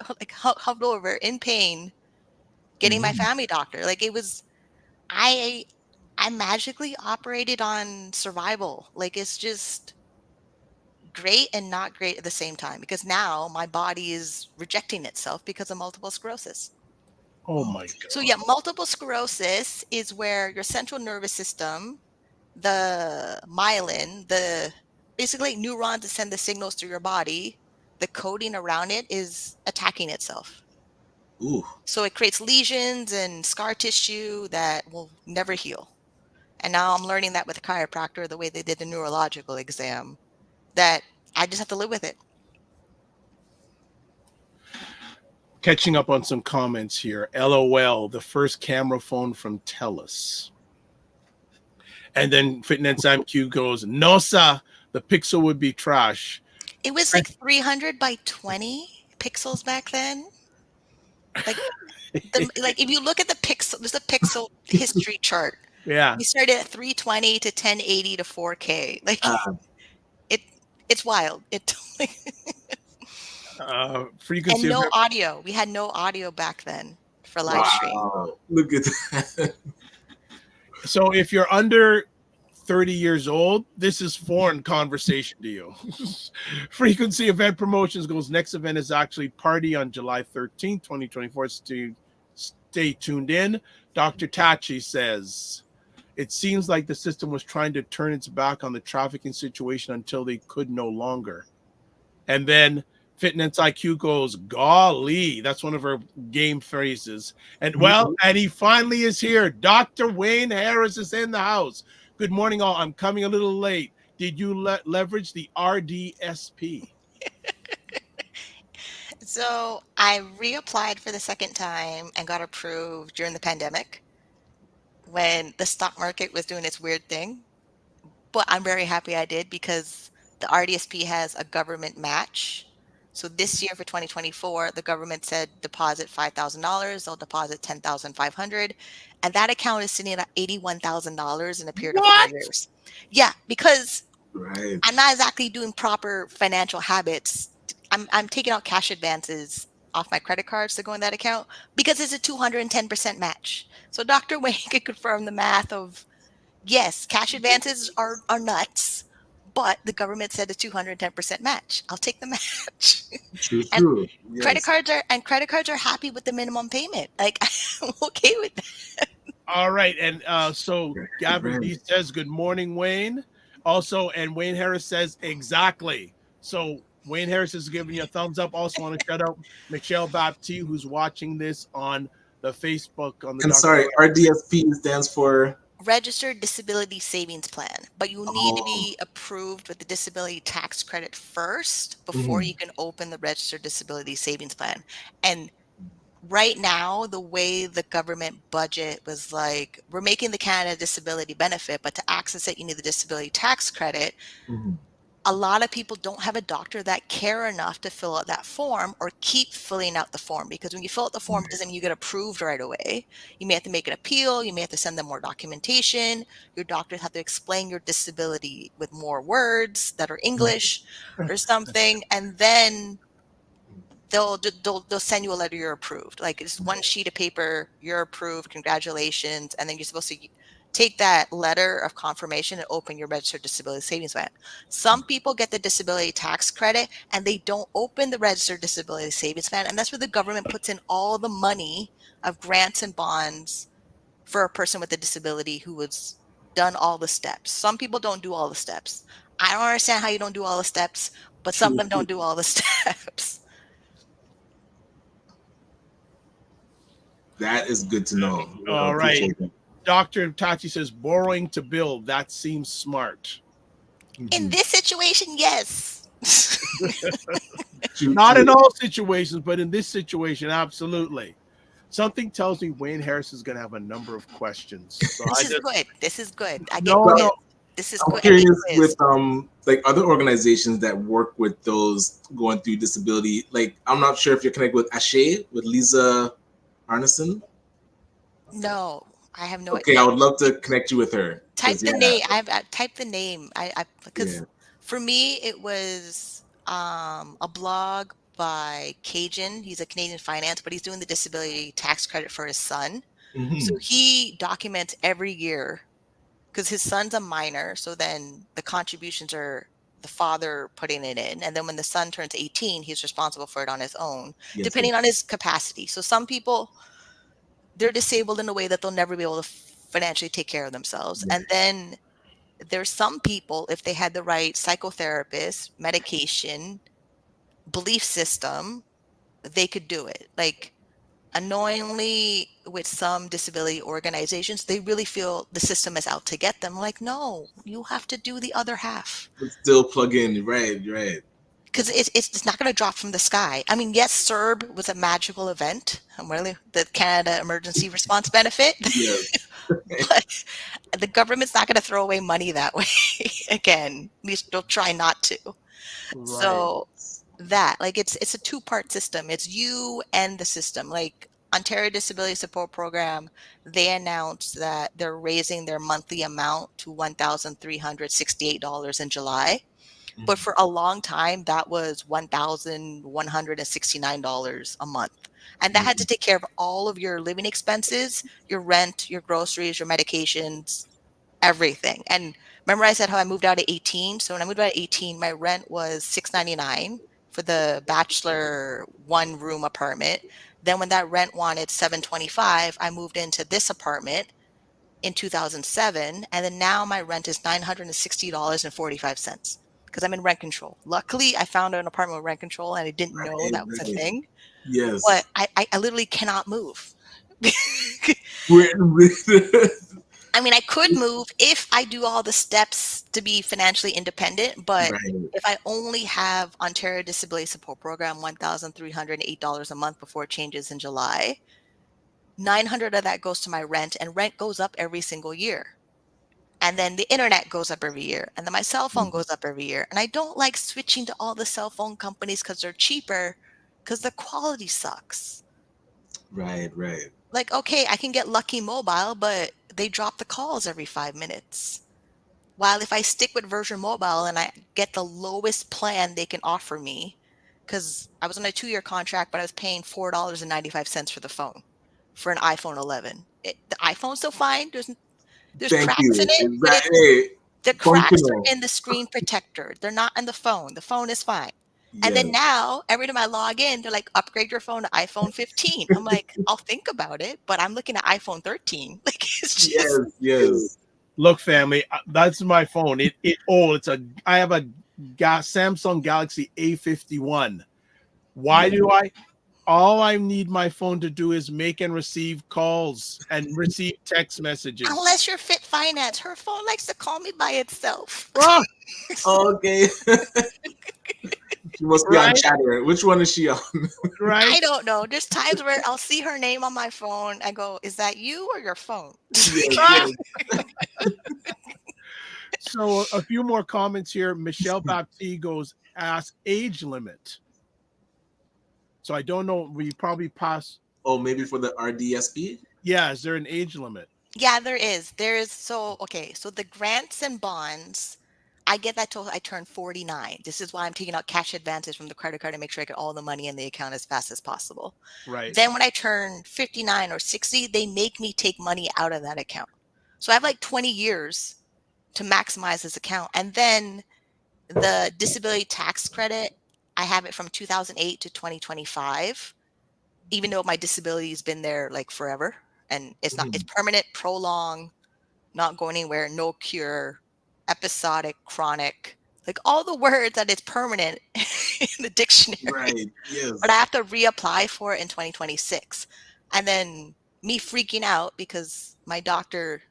over in pain? Getting my Mhm. family doctor. Like it was I I magically operated on survival. Like it's just great and not great at the same time because now my body is rejecting itself because of multiple sclerosis. Oh my So God. yeah, multiple sclerosis is where your central nervous system, the myelin, the basically neurons that send the signals through your body, the coding around it is attacking itself. Ooh. So it creates lesions and scar tissue that will never heal. And now I'm learning that with a chiropractor, the way they did the neurological exam, that I just have to live with it. Catching up on some comments here. LOL, the first camera phone from TELUS. And then Fitness MQ goes, no, sir, the Pixel would be trash. It was like 300 by 20 pixels back then. Like like if you look at the pixel, there's a pixel history chart. Yeah. We started at 320 to 1080 to 4K. Like Ah, it it's wild. It Frequency and of no audio. We had no audio back then for live stream. wow. Look at that. So if you're under 30 years old, this is foreign conversation to you. Frequency event promotions goes, next event is actually party on July 13th, 2024. Stay tuned in. Dr. Tachi says, it seems like the system was trying to turn its back on the trafficking situation until they could no longer. And then Fitness IQ goes, golly, that's one of her game phrases. And well, and he finally is here. Dr. Wayne Harris is in the house. Good morning, all. I'm coming a little late. Did you leverage the RDSP? So I reapplied for the second time and got approved during the pandemic when the stock market was doing its weird thing. But I'm very happy I did because the RDSP has a government match. So this year for 2024, the government said deposit $5,000, they'll deposit 10,500, and that account is sitting at $81,000 in a period of 4 What? years. Yeah, because Right. I'm not exactly doing proper financial habits. I'm taking out cash advances off my credit cards to go in that account because it's a 210% match. So Dr. Wayne could confirm the math of yes, cash advances are nuts, but the government said a 210% match. I'll take the match. True, And true. Yes. credit cards are happy with the minimum payment. Like I'm okay with that. All right. And so Right. Gavin Right. B says, good morning, Wayne. Also, and Wayne Harris says, exactly. So Wayne Harris is giving you a thumbs up. Also want to shout out Michelle Baptiste, who's watching this on the Facebook on the And Dr. sorry, RDSP stands for. Registered disability savings plan, but you need to Oh. be approved with the disability tax credit first before Mhm. you can open the registered disability savings plan. And right now, the way the government budget was like, we're making the Canada disability benefit, but to access it, you need the disability tax credit. Mhm. A lot of people don't have a doctor that care enough to fill out that form or keep filling out the form because when you fill out the form, it doesn't mean you get approved right away. You may have to make an appeal. You may have to send them more documentation. Your doctors have to explain your disability with more words that are English or something. And then they'll send you a letter you're approved. Like it's one sheet of paper, you're approved, congratulations. And then you're supposed to take that letter of confirmation and open your registered disability savings plan. Some people get the disability tax credit and they don't open the registered disability savings plan. And that's where the government puts in all the money of grants and bonds for a person with a disability who has done all the steps. Some people don't do all the steps. I don't understand how you don't do all the steps, but some of them don't do all the steps. That is good to know. All right. Appreciate that. Dr. Tachi says borrowing to build. That seems smart. In this situation, yes. Not in all situations, but in this situation, absolutely. Something tells me Wayne Harris is going to have a number of questions. So This is good. This is good. I get No, quiz. no. This is I'm good. curious with like other organizations that work with those going through disability. Like, I'm not sure if you're connected with Ashe, with Lisa Arneson. No, I have no. Okay, I would love to connect you with her. Type the Yeah. name. I typed the name. I because Yeah. for me it was a blog by Cajun. He's a Canadian finance, but he's doing the disability tax credit for his son. Mhm. So he documents every year because his son's a minor. So then the contributions are the father putting it in. And then when the son turns 18, he's responsible for it on his own, Yes, depending on his capacity. So some people, they're disabled in a way that they'll never be able to financially take care of themselves. Yeah. And then there's some people, if they had the right psychotherapist, medication, belief system, they could do it. Like, annoyingly, with some disability organizations, they really feel the system is out to get them. Like, no, you have to do the other half. But still plug in, right. Because it's not going to drop from the sky. I mean, yes, CERB was a magical event. I'm really the Canada Emergency Response Benefit. Yes. But the government's not going to throw away money that way again. At least they'll try not to. Right. So that, like, it's a two-part system. It's you and the system. Like, Ontario Disability Support Program, they announced that they're raising their monthly amount to $1,368 in July. But for a long time, that was $1,169 a month. And that had to take care of all of your living expenses, your rent, your groceries, your medications, everything. And remember I said how I moved out at 18? So when I moved out at 18, my rent was $699 for the bachelor one-room apartment. Then when that rent wanted $725, I moved into this apartment in 2007. And then now my rent is $960.45 because I'm in rent control. Luckily, I found an apartment with rent control and I didn't know that was a thing. Yes. But I literally cannot move. I mean, I could move if I do all the steps to be financially independent, but if I only have Ontario Disability Support Program, $1,308 a month before it changes in July, $900 of that goes to my rent, and rent goes up every single year. And then the internet goes up every year, and then my cell phone goes up every year. And I don't like switching to all the cell phone companies because they're cheaper, because the quality sucks. Right. Like, okay, I can get Lucky Mobile, but they drop the calls every 5 minutes. While if I stick with Virgin Mobile and I get the lowest plan they can offer me, because I was on a 2-year contract, but I was paying $4.95 for the phone for an iPhone 11. The iPhone's still fine. There's Thank cracks you. in it, but Exactly. the cracks Functional. are in the screen protector. They're not in the phone. The phone is fine. And Yes. then now, every time I log in, they're like, upgrade your phone to iPhone 15. I'm like, I'll think about it, but I'm looking at iPhone 13. Like, it's just. Yes. Look, family, that's my phone. I have a Samsung Galaxy A51. Why do all I need my phone to do is make and receive calls and receive text messages. Unless you're Fit Finance, her phone likes to call me by itself. Okay. She must be on Chatter. Which one is she on? Right? I don't know. There's times where I'll see her name on my phone. I go, is that you or your phone? Yes. So a few more comments here. Michelle Baptiste goes, ask age limit. So I don't know. We probably passed. Oh, maybe for the RDSP? Yeah. Is there an age limit? Yeah, there is. So the grants and bonds, I get that till I turn 49. This is why I'm taking out cash advances from the credit card to make sure I get all the money in the account as fast as possible. Right. Then when I turn 59 or 60, they make me take money out of that account. So I have like 20 years to maximize this account. And then the disability tax credit, I have it from 2008 to 2025, even though my disability has been there like forever. And it's not, it's permanent, prolonged, not going anywhere, no cure, episodic, chronic, like all the words that it's permanent in the dictionary, Right. but I Yes. have to reapply for it in 2026. And then me freaking out because my doctor,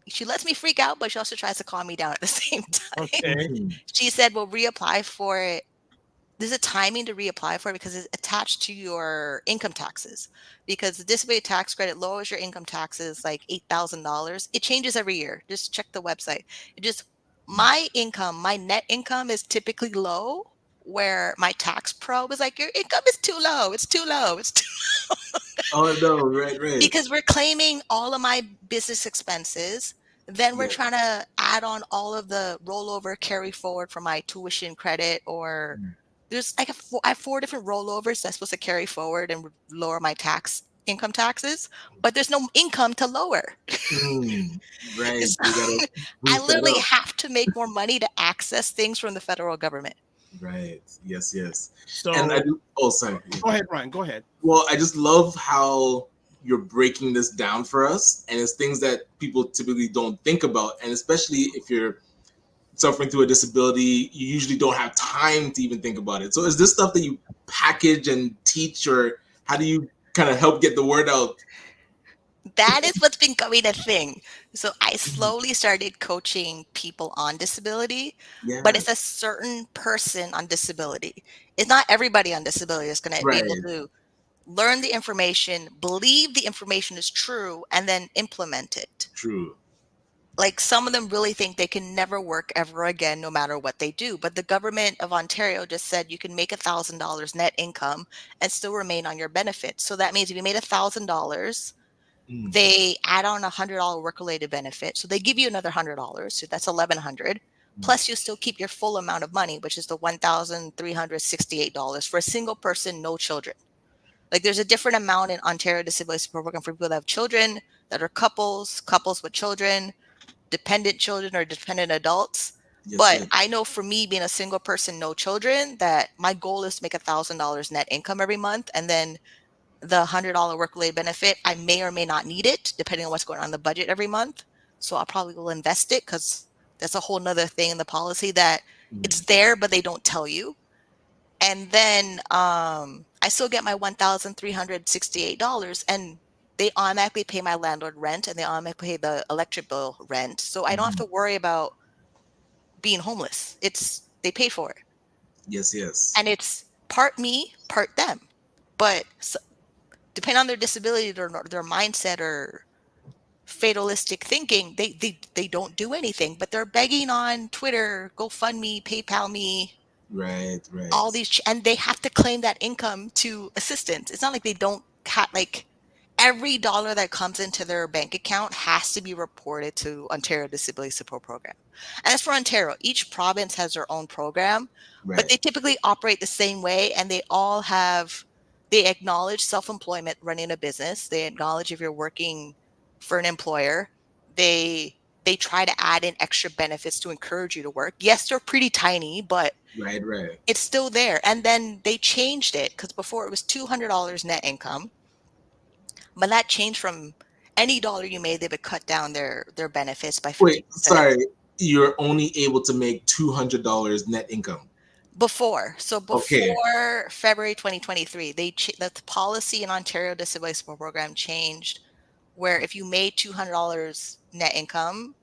she lets me freak out, but she also tries to calm me down at the same time. Okay. Mhm. She said, "Well, reapply for it. There's a timing to reapply for it because it's attached to your income taxes. Because the disability tax credit lowers your income taxes like $8,000. It changes every year. Just check the website. It just my income, my net income is typically low, where my tax pro was like, your income is too low. It's too low. It's too Oh no. Right. Right. because we're claiming all of my business expenses. Then we're Yeah. trying to add on all of the rollover carry forward for my tuition credit, or there's like I have four different rollovers that's supposed to carry forward and lower my income taxes, but there's no income to lower. Mm. Right. So You gotta I boost that literally up. have to make more money to access things from the federal government. Right. Yes. Yes. And I So do. Oh, sorry. Yeah. go ahead, Ryan. Go ahead. Well, I just love how you're breaking this down for us, and it's things that people typically don't think about, and especially if you're suffering through a disability, you usually don't have time to even think about it. So, is this stuff that you package and teach, or how do you kind of help get the word out? That is what's been becoming a thing. So I slowly started coaching people on disability, but Yeah. it's a certain person on disability. It's not everybody on disability that's going to be able Right. to learn the information, believe the information is true, and then implement it. True. Like some of them really think they can never work ever again, no matter what they do. But the government of Ontario just said you can make $1,000 net income and still remain on your benefits. So that means if you made $1,000, Mm. they add on $100 work-related benefit. So they give you another $100. So that's $1,100. Plus you still keep your full amount of money, which is the $1,368 for a single person, no children. Like there's a different amount in Ontario Disability Support Program for people that have children, that are couples with children, dependent children or dependent adults. Yes. But Yes. I know for me being a single person, no children, that my goal is to make $1,000 net income every month. And then the $100 work-related benefit, I may or may not need it depending on what's going on in the budget every month. So I probably will invest it because that's a whole nother thing in the policy that it's Mm. there, but they don't tell you. And then I still get my $1,368, and they automatically pay my landlord rent, and they automatically pay the electric bill rent. So I don't have Mhm. to worry about being homeless. They pay for it. Yes. Yes. And it's part me, part them. But depending on their disability, their mindset or fatalistic thinking, they don't do anything, but they're begging on Twitter, GoFundMe, PayPal me, Right. all Right. these, and they have to claim that income to assistance. It's not like they don't have, like, every dollar that comes into their bank account has to be reported to Ontario Disability Support Program. And as for Ontario, each province has their own program, but Right. they typically operate the same way, and they acknowledge self-employment, running a business. They acknowledge if you're working for an employer. They try to add in extra benefits to encourage you to work. Yes, they're pretty tiny, but Right. Right. it's still there. And then they changed it because before it was $200 net income, but that changed from any dollar you made, they would cut down their benefits by Wait. 50%. Sorry. You're only able to make $200 net income. Okay. Before February 2023, the policy in Ontario Disability Support Program changed, where if you made $200 net income,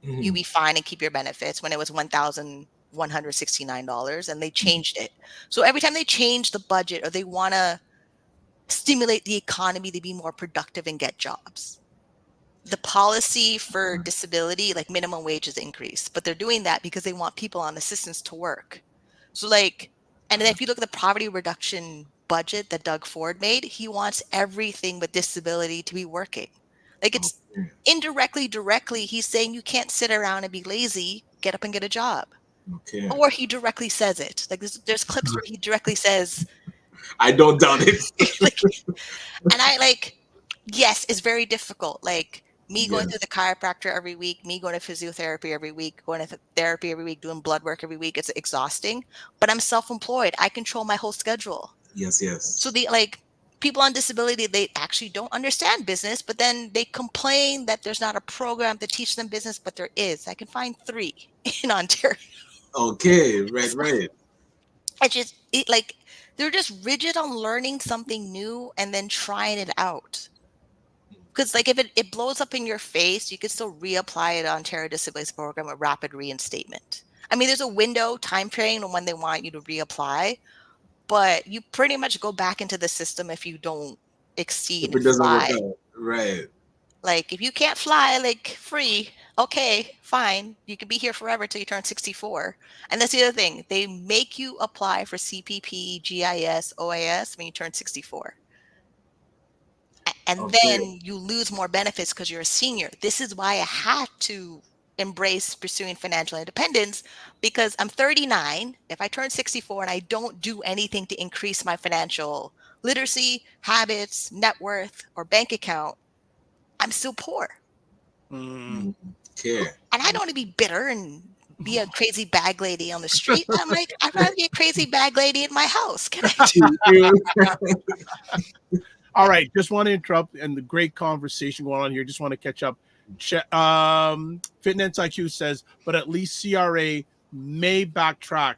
you'd Mhm. be fine and keep your benefits, when it was $1,169, and they changed it. So every time they change the budget or they want to stimulate the economy to be more productive and get jobs, the policy for disability, like minimum wage, is increased, but they're doing that because they want people on assistance to work. So like, and then if you look at the poverty reduction budget that Doug Ford made, he wants everything with disability to be working. Like it's Okay. indirectly, directly, he's saying you can't sit around and be lazy, get up and get a job. Okay. Or he directly says it. Like there's clips where he directly says, I don't doubt it. like, and I like, yes, it's very difficult. Like me going through the Yes. chiropractor every week, me going to physiotherapy every week, going to therapy every week, doing blood work every week. It's exhausting, but I'm self-employed. I control my whole schedule. Yes. So Yes. people on disability, they actually don't understand business, but then they complain that there's not a program to teach them business, but there is. I can find 3 in Ontario. Okay, right. Like they're just rigid on learning something new and then trying it out. Because like if it blows up in your face, you can still reapply it on Ontario Disabilities Program with rapid reinstatement. I mean, there's a window time frame on when they want you to reapply, but you pretty much go back into the system if you don't exceed If and it doesn't work fly. out, right. Like if you can't fly like free, okay, fine. You can be here forever till you turn 64. And that's the other thing. They make you apply for CPP, GIS, OAS when you turn 64. And Okay. then you lose more benefits because you're a senior. This is why I had to embrace pursuing financial independence, because I'm 39. If I turn 64 and I don't do anything to increase my financial literacy, habits, net worth, or bank account, I'm still poor. Okay. And I don't want to be bitter and be a crazy bag lady on the street. I'm like, I'd rather be a crazy bag lady in my house. Can I All right, just want to interrupt and the great conversation going on here. Just want to catch up. Fitness IQ says, but at least CRA may backtrack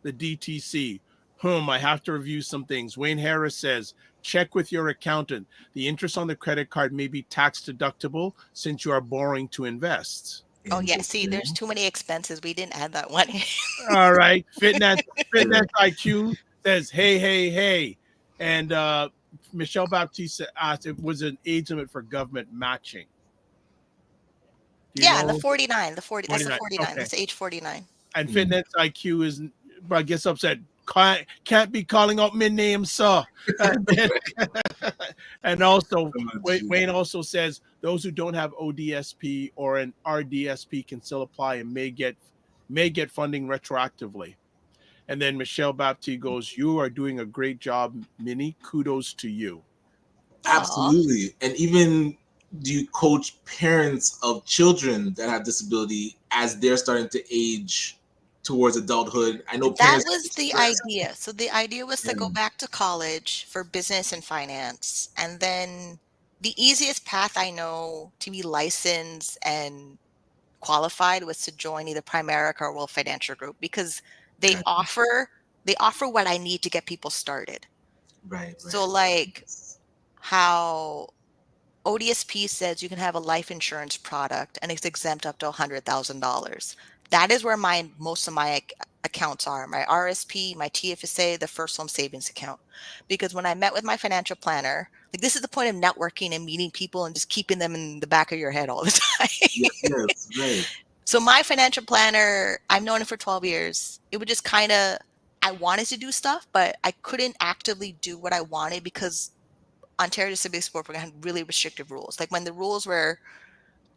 the DTC. I have to review some things. Wayne Harris says, check with your accountant. The interest on the credit card may be tax deductible since you are borrowing to invest. Oh yeah, see, there's too many expenses. We didn't add that one. All right, Fitness IQ says, hey, and Michelle Baptiste asked, it was an age limit for government matching. Yeah, the 49, the 40, that's the 49, 49. okay. That's age 49. And Fitness IQ is, I guess, upset. Can't be calling out my name, sir. And also, Wayne also says those who don't have ODSP or an RDSP can still apply and may get funding retroactively. And then Michelle Baptiste goes, you are doing a great job, Minnie. Kudos to you. Absolutely. And even do you coach parents of children that have disability as they're starting to age towards adulthood? I know that parents was the idea. So the idea was to go back to college for business and finance. And then the easiest path I know to be licensed and qualified was to join either Primerica or World Financial Group, because they offer what I need to get people started. Right. So like how ODSP says you can have a life insurance product and it's exempt up to $100,000. That is where most of my accounts are. My RSP, my TFSA, the First Home Savings Account. Because when I met with my financial planner, like this is the point of networking and meeting people and just keeping them in the back of your head all the time. Yes, right. So my financial planner, I've known him for 12 years. It would just kind of, I wanted to do stuff, but I couldn't actively do what I wanted because Ontario Disability Support Program had really restrictive rules. Like when the rules were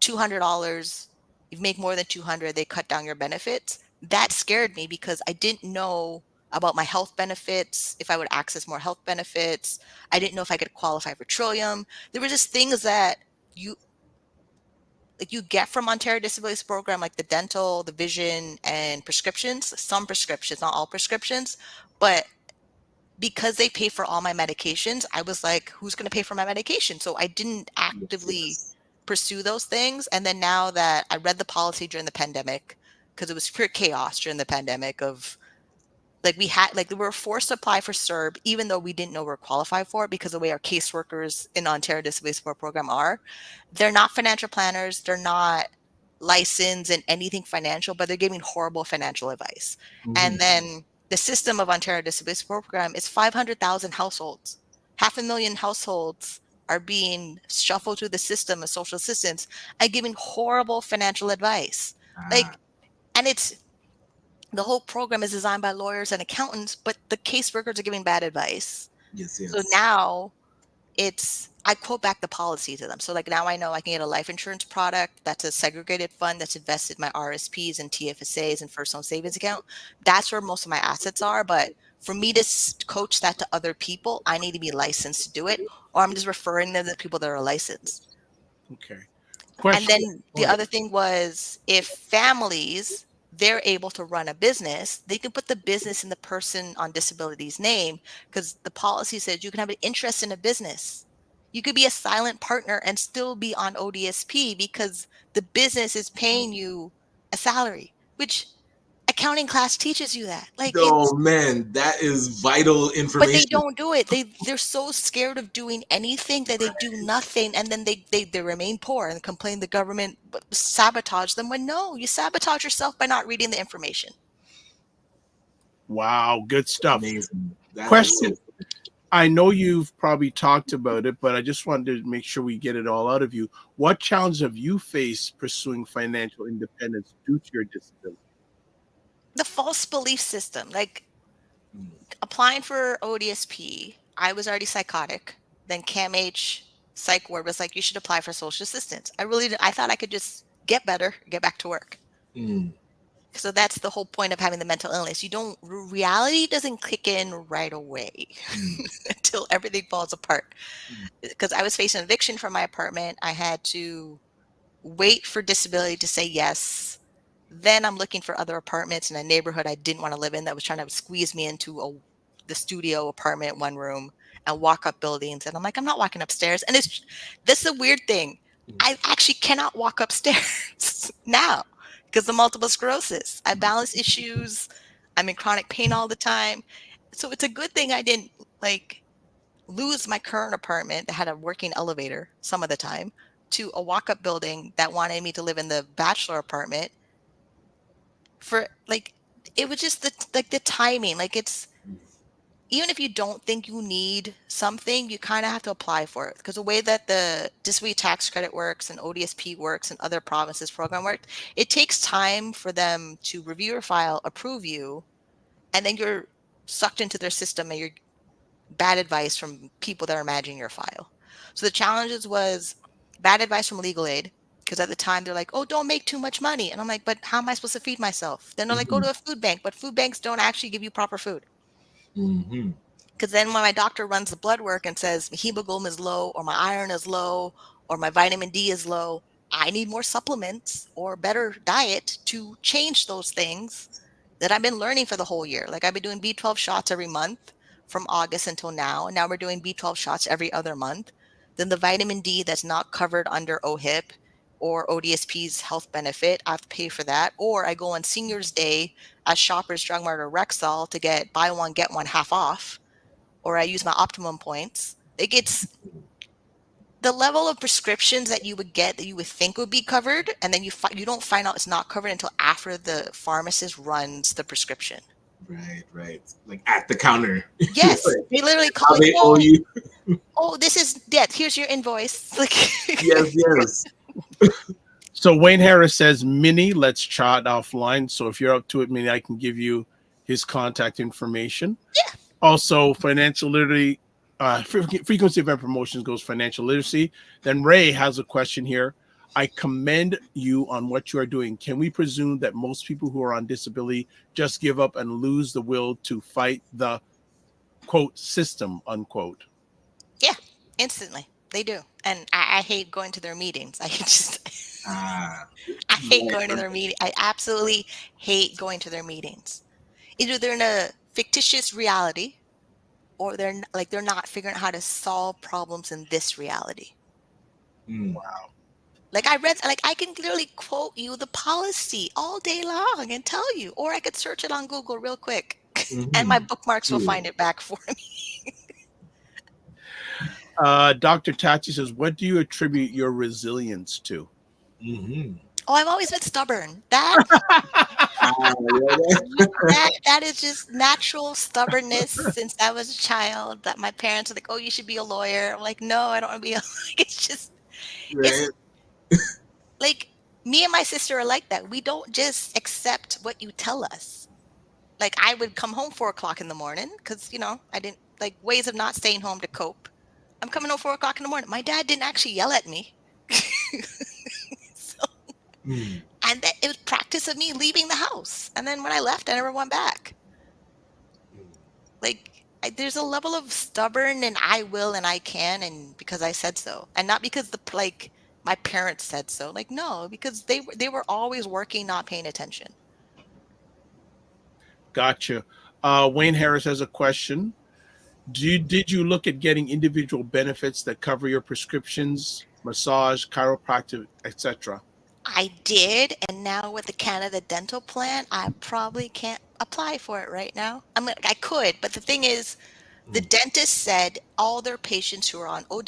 $200, you make more than 200, they cut down your benefits. That scared me because I didn't know about my health benefits, if I would access more health benefits. I didn't know if I could qualify for Trillium. There were just things that you get from Ontario Disability Program, like the dental, the vision, and prescriptions. Some prescriptions, not all prescriptions, but because they pay for all my medications, I was like, who's going to pay for my medication? So I didn't actively pursue those things. And then now that I read the policy during the pandemic, because it was pure chaos during the pandemic of like we were forced to apply for CERB, even though we didn't know we were qualified for it because of the way our caseworkers in Ontario Disability Support Program are. They're not financial planners. They're not licensed in anything financial, but they're giving horrible financial advice. And then the system of Ontario Disability Support Program is 500,000 households. 500,000 households are being shuffled through the system of social assistance and giving horrible financial advice. And the whole program is designed by lawyers and accountants, but the caseworkers are giving bad advice. Yes. So now I quote back the policy to them. So like now I know I can get a life insurance product that's a segregated fund that's invested in my RSPs and TFSAs and First Home Savings Account. That's where most of my assets are. But for me to coach that to other people, I need to be licensed to do it, or I'm just referring them to people that are licensed. Okay. And then the other thing was if families, they're able to run a business, they can put the business in the person on disability's name because the policy says you can have an interest in a business. You could be a silent partner and still be on ODSP because the business is paying you a salary, which I accounting class teaches you that. Like, Oh man, that is vital but information. they don't do it. They're so scared of doing anything that they do nothing, and then they remain poor and complain the government sabotage them. When no, you sabotage yourself by not reading the information. Wow, good stuff. Amazing. That Question. is so I know you've probably talked about it, but I just wanted to make sure we get it all out of you. What challenge have you faced pursuing financial independence due to your disability? The false belief system, like Mm. applying for ODSP, I was already psychotic. Then CAMH psych ward was like, you should apply for social assistance. I thought I could just get better, get back to work. Mm. So that's the whole point of having the mental illness. Reality doesn't kick in right away until everything falls apart. Because I was facing eviction from my apartment. I had to wait for disability to say yes. Then I'm looking for other apartments in a neighborhood I didn't want to live in that was trying to squeeze me into the studio apartment, one room, and walk up buildings. And I'm like, I'm not walking upstairs. And this is a weird thing. I actually cannot walk upstairs now because the multiple sclerosis. I have balance issues. I'm in chronic pain all the time. So it's a good thing I didn't lose my current apartment that had a working elevator some of the time to a walk-up building that wanted me to live in the bachelor apartment. For it was just the timing. It's even if you don't think you need something, you kind of have to apply for it, because the way that the disability tax credit works and ODSP works and other provinces program works, it takes time for them to review your file, approve you, and then you're sucked into their system and you're bad advice from people that are managing your file. So the challenges was bad advice from legal aid, because at the time they're like, oh, don't make too much money. And I'm like, but how am I supposed to feed myself? Then they're like, go to a food bank, but food banks don't actually give you proper food. Mm-hmm. Because then when my doctor runs the blood work and says hemoglobin is low, or my iron is low, or my vitamin D is low, I need more supplements or better diet to change those things that I've been learning for the whole year. Like I've been doing B12 shots every month from August until now. And now we're doing B12 shots every other month. Then the vitamin D that's not covered under OHIP or ODSP's health benefit, I have to pay for that. Or I go on Seniors Day at Shoppers Drug Mart or Rexall to get buy one, get one half off. Or I use my Optimum points. It's the level of prescriptions that you would get that you would think would be covered, and then you don't find out it's not covered until after the pharmacist runs the prescription. Right. Like at the counter. Yes, they literally call it. They owe you. Oh, this is debt. Here's your invoice. Yes. So Wayne Harris says, Minnie, let's chat offline. So if you're up to it, Minnie, I can give you his contact information. Yeah. Also, financial literacy, frequency event promotions goes financial literacy. Then Ray has a question here. I commend you on what you are doing. Can we presume that most people who are on disability just give up and lose the will to fight the, quote, system, unquote? Yeah, instantly. They do. And I hate going to their meetings. I hate going to their meetings. I absolutely hate going to their meetings. Either they're in a fictitious reality, or they're not figuring out how to solve problems in this reality. Wow. I can literally quote you the policy all day long and tell you, or I could search it on Google real quick and my bookmarks will find it back for me. Dr. Tachi says, what do you attribute your resilience to? Oh, I've always been stubborn. That is just natural stubbornness since I was a child. That my parents are like, oh, you should be a lawyer. I'm like, no, I don't want to be a lawyer. It's just, it's like me and my sister are like that. We don't just accept what you tell us. Like I would come home 4 o'clock in the morning because, I didn't ways of not staying home to cope. I'm coming home 4 o'clock in the morning. My dad didn't actually yell at me. And that it was practice of me leaving the house. And then when I left, I never went back. There's a level of stubborn and I will and I can, and because I said so, and not because my parents said so. No, because they were always working, not paying attention. Gotcha. Wayne Harris has a question. Did you look at getting individual benefits that cover your prescriptions, massage, chiropractic, etc.? I did, and now with the Canada Dental Plan, I probably can't apply for it right now. I could, but the thing is, the dentist said all their patients who are on OW,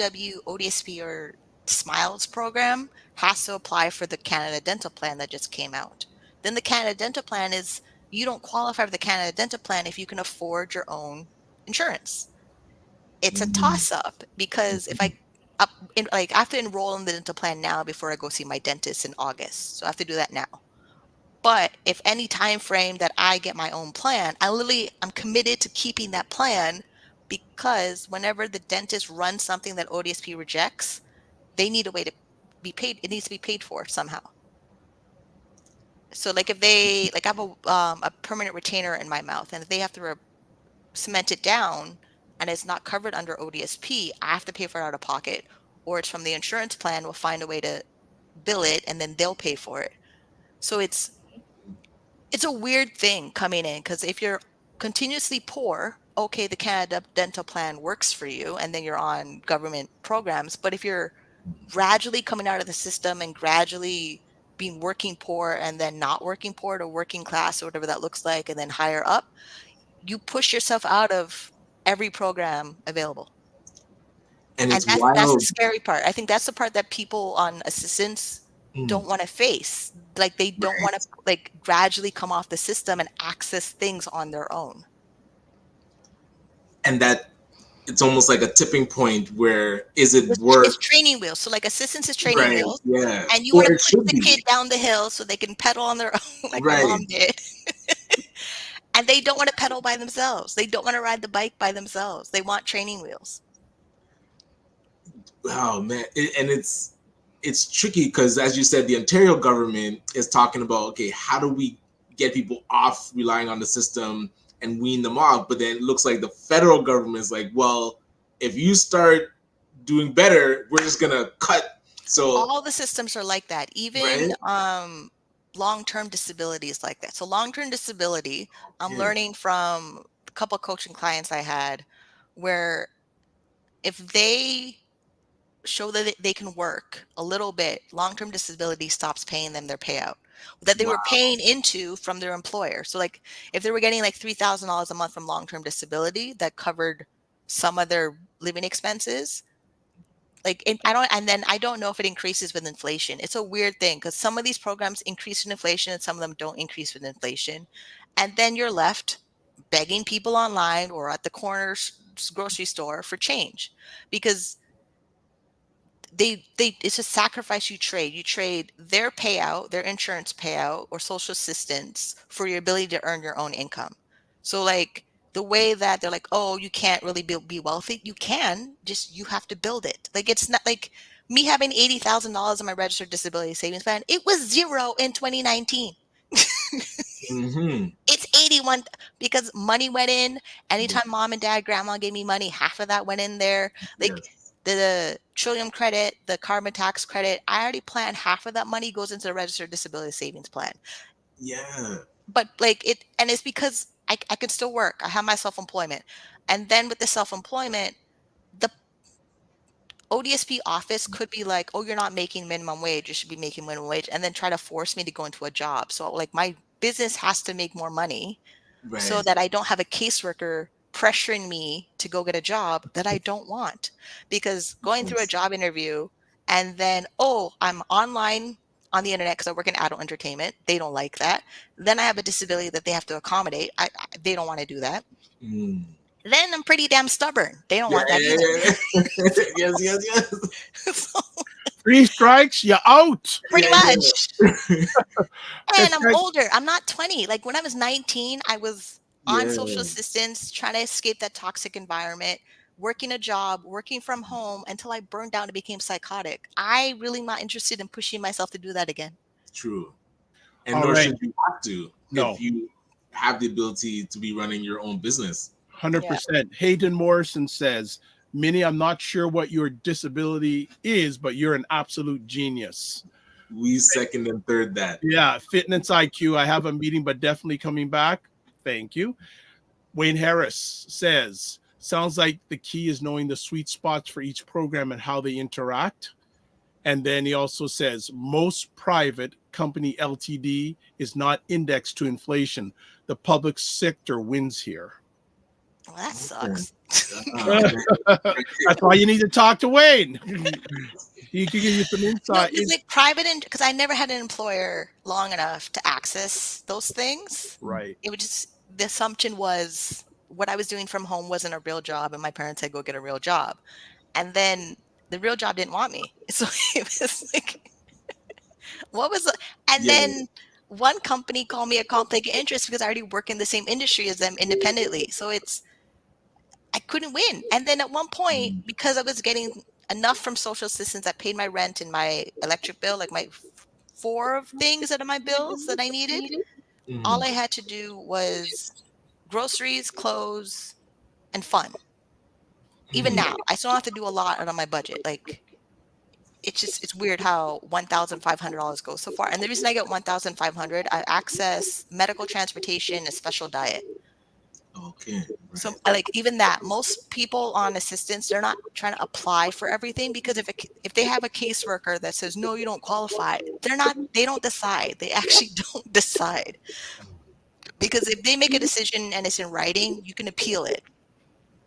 ODSP, or Smiles program has to apply for the Canada Dental Plan that just came out. Then the Canada Dental Plan is you don't qualify for the Canada Dental Plan if you can afford your own insurance. It's a toss up because if I I have to enroll in the dental plan now before I go see my dentist in August. So I have to do that now. But if any time frame that I get my own plan, I'm committed to keeping that plan because whenever the dentist runs something that ODSP rejects, they need a way to be paid. It needs to be paid for somehow. So like if they I have a permanent retainer in my mouth, and if they have to cement it down and it's not covered under ODSP, I have to pay for it out of pocket, or it's from the insurance plan will find a way to bill it and then they'll pay for it. So it's a weird thing coming in because if you're continuously poor, okay, the Canada Dental Plan works for you and then you're on government programs. But if you're gradually coming out of the system and gradually being working poor and then not working poor to working class or whatever that looks like, and then higher up, you push yourself out of every program available. And it's that's wild. the scary part. I think that's the part that people on assistance don't want to face. Like they don't want to gradually come off the system and access things on their own. And that it's almost like a tipping point where is it worth? It's training wheels. So like assistance is training wheels. Yeah. And you want to push the kid down the hill so they can pedal on their own like my mom did. And they don't want to pedal by themselves. They don't want to ride the bike by themselves. They want training wheels. Oh man, and it's tricky because, as you said, the Ontario government is talking about, okay, how do we get people off relying on the system and wean them off? But then it looks like the federal government is like, well, if you start doing better, we're just gonna cut. So all the systems are like that. Even long-term disability is like that. So long-term disability, I'm learning from a couple of coaching clients I had where if they show that they can work a little bit, long-term disability stops paying them their payout that they were paying into from their employer. So like if they were getting like $3,000 a month from long-term disability that covered some of their living expenses, I don't know if it increases with inflation. It's a weird thing because some of these programs increase with inflation and some of them don't increase with inflation. And then you're left begging people online or at the corner grocery store for change because it's a sacrifice you trade. You trade their payout, their insurance payout or social assistance for your ability to earn your own income. So like the way that they're like, oh, you can't really be wealthy. You can, just you have to build it. Like it's not like me having $80,000 in my registered disability savings plan. It was zero in 2019. It's 81 because money went in. Anytime mom and dad, grandma gave me money, half of that went in there. Like the Trillium credit, the carbon tax credit, I already planned half of that money goes into the registered disability savings plan. Yeah. But it's because I can still work. I have my self-employment. And then with the self-employment, the ODSP office could be like, oh, you're not making minimum wage. You should be making minimum wage. And then try to force me to go into a job. So like my business has to make more money so that I don't have a caseworker pressuring me to go get a job that I don't want. Because going through a job interview and then, oh, I'm online on the internet because I work in adult entertainment. They don't like that. Then I have a disability that they have to accommodate. They don't want to do that. Then I'm pretty damn stubborn. They don't want that either. Yes. So, 3 strikes, you're out. pretty much. And I'm older. I'm not 20. Like when I was 19, I was on social assistance, trying to escape that toxic environment, working a job, working from home until I burned down and became psychotic. I really not interested in pushing myself to do that again. True. And nor should you have to if you have the ability to be running your own business. 100%. Hayden Morrison says, Minnie, I'm not sure what your disability is, but you're an absolute genius. We second and third that. Yeah, fitness IQ. I have a meeting, but definitely coming back. Thank you. Wayne Harris says, sounds like the key is knowing the sweet spots for each program and how they interact. And then he also says most private company LTD is not indexed to inflation. The public sector wins here. Well, that sucks. That's why you need to talk to Wayne. He can give you some No, insight. it's like private, because I never had an employer long enough to access those things. Right. It would just, the assumption was what I was doing from home wasn't a real job, and my parents said go get a real job, and then the real job didn't want me. So it was like, what was? And Yeah. then one company called me a conflict of interest because I already work in the same industry as them independently. So I couldn't win. And then at one point, because I was getting enough from social assistance, I paid my rent and my electric bill, like my 4 things out of my bills that I needed. All I had to do was groceries, clothes, and fun. Even now, I still have to do a lot out of my budget. Like, it's weird how $1,500 goes so far. And the reason I get $1,500, I access medical transportation, a special diet. Okay. Right. So like even that, most people on assistance, they're not trying to apply for everything, because if they have a caseworker that says no, you don't qualify, they don't decide. They actually don't decide, because if they make a decision and it's in writing, you can appeal it.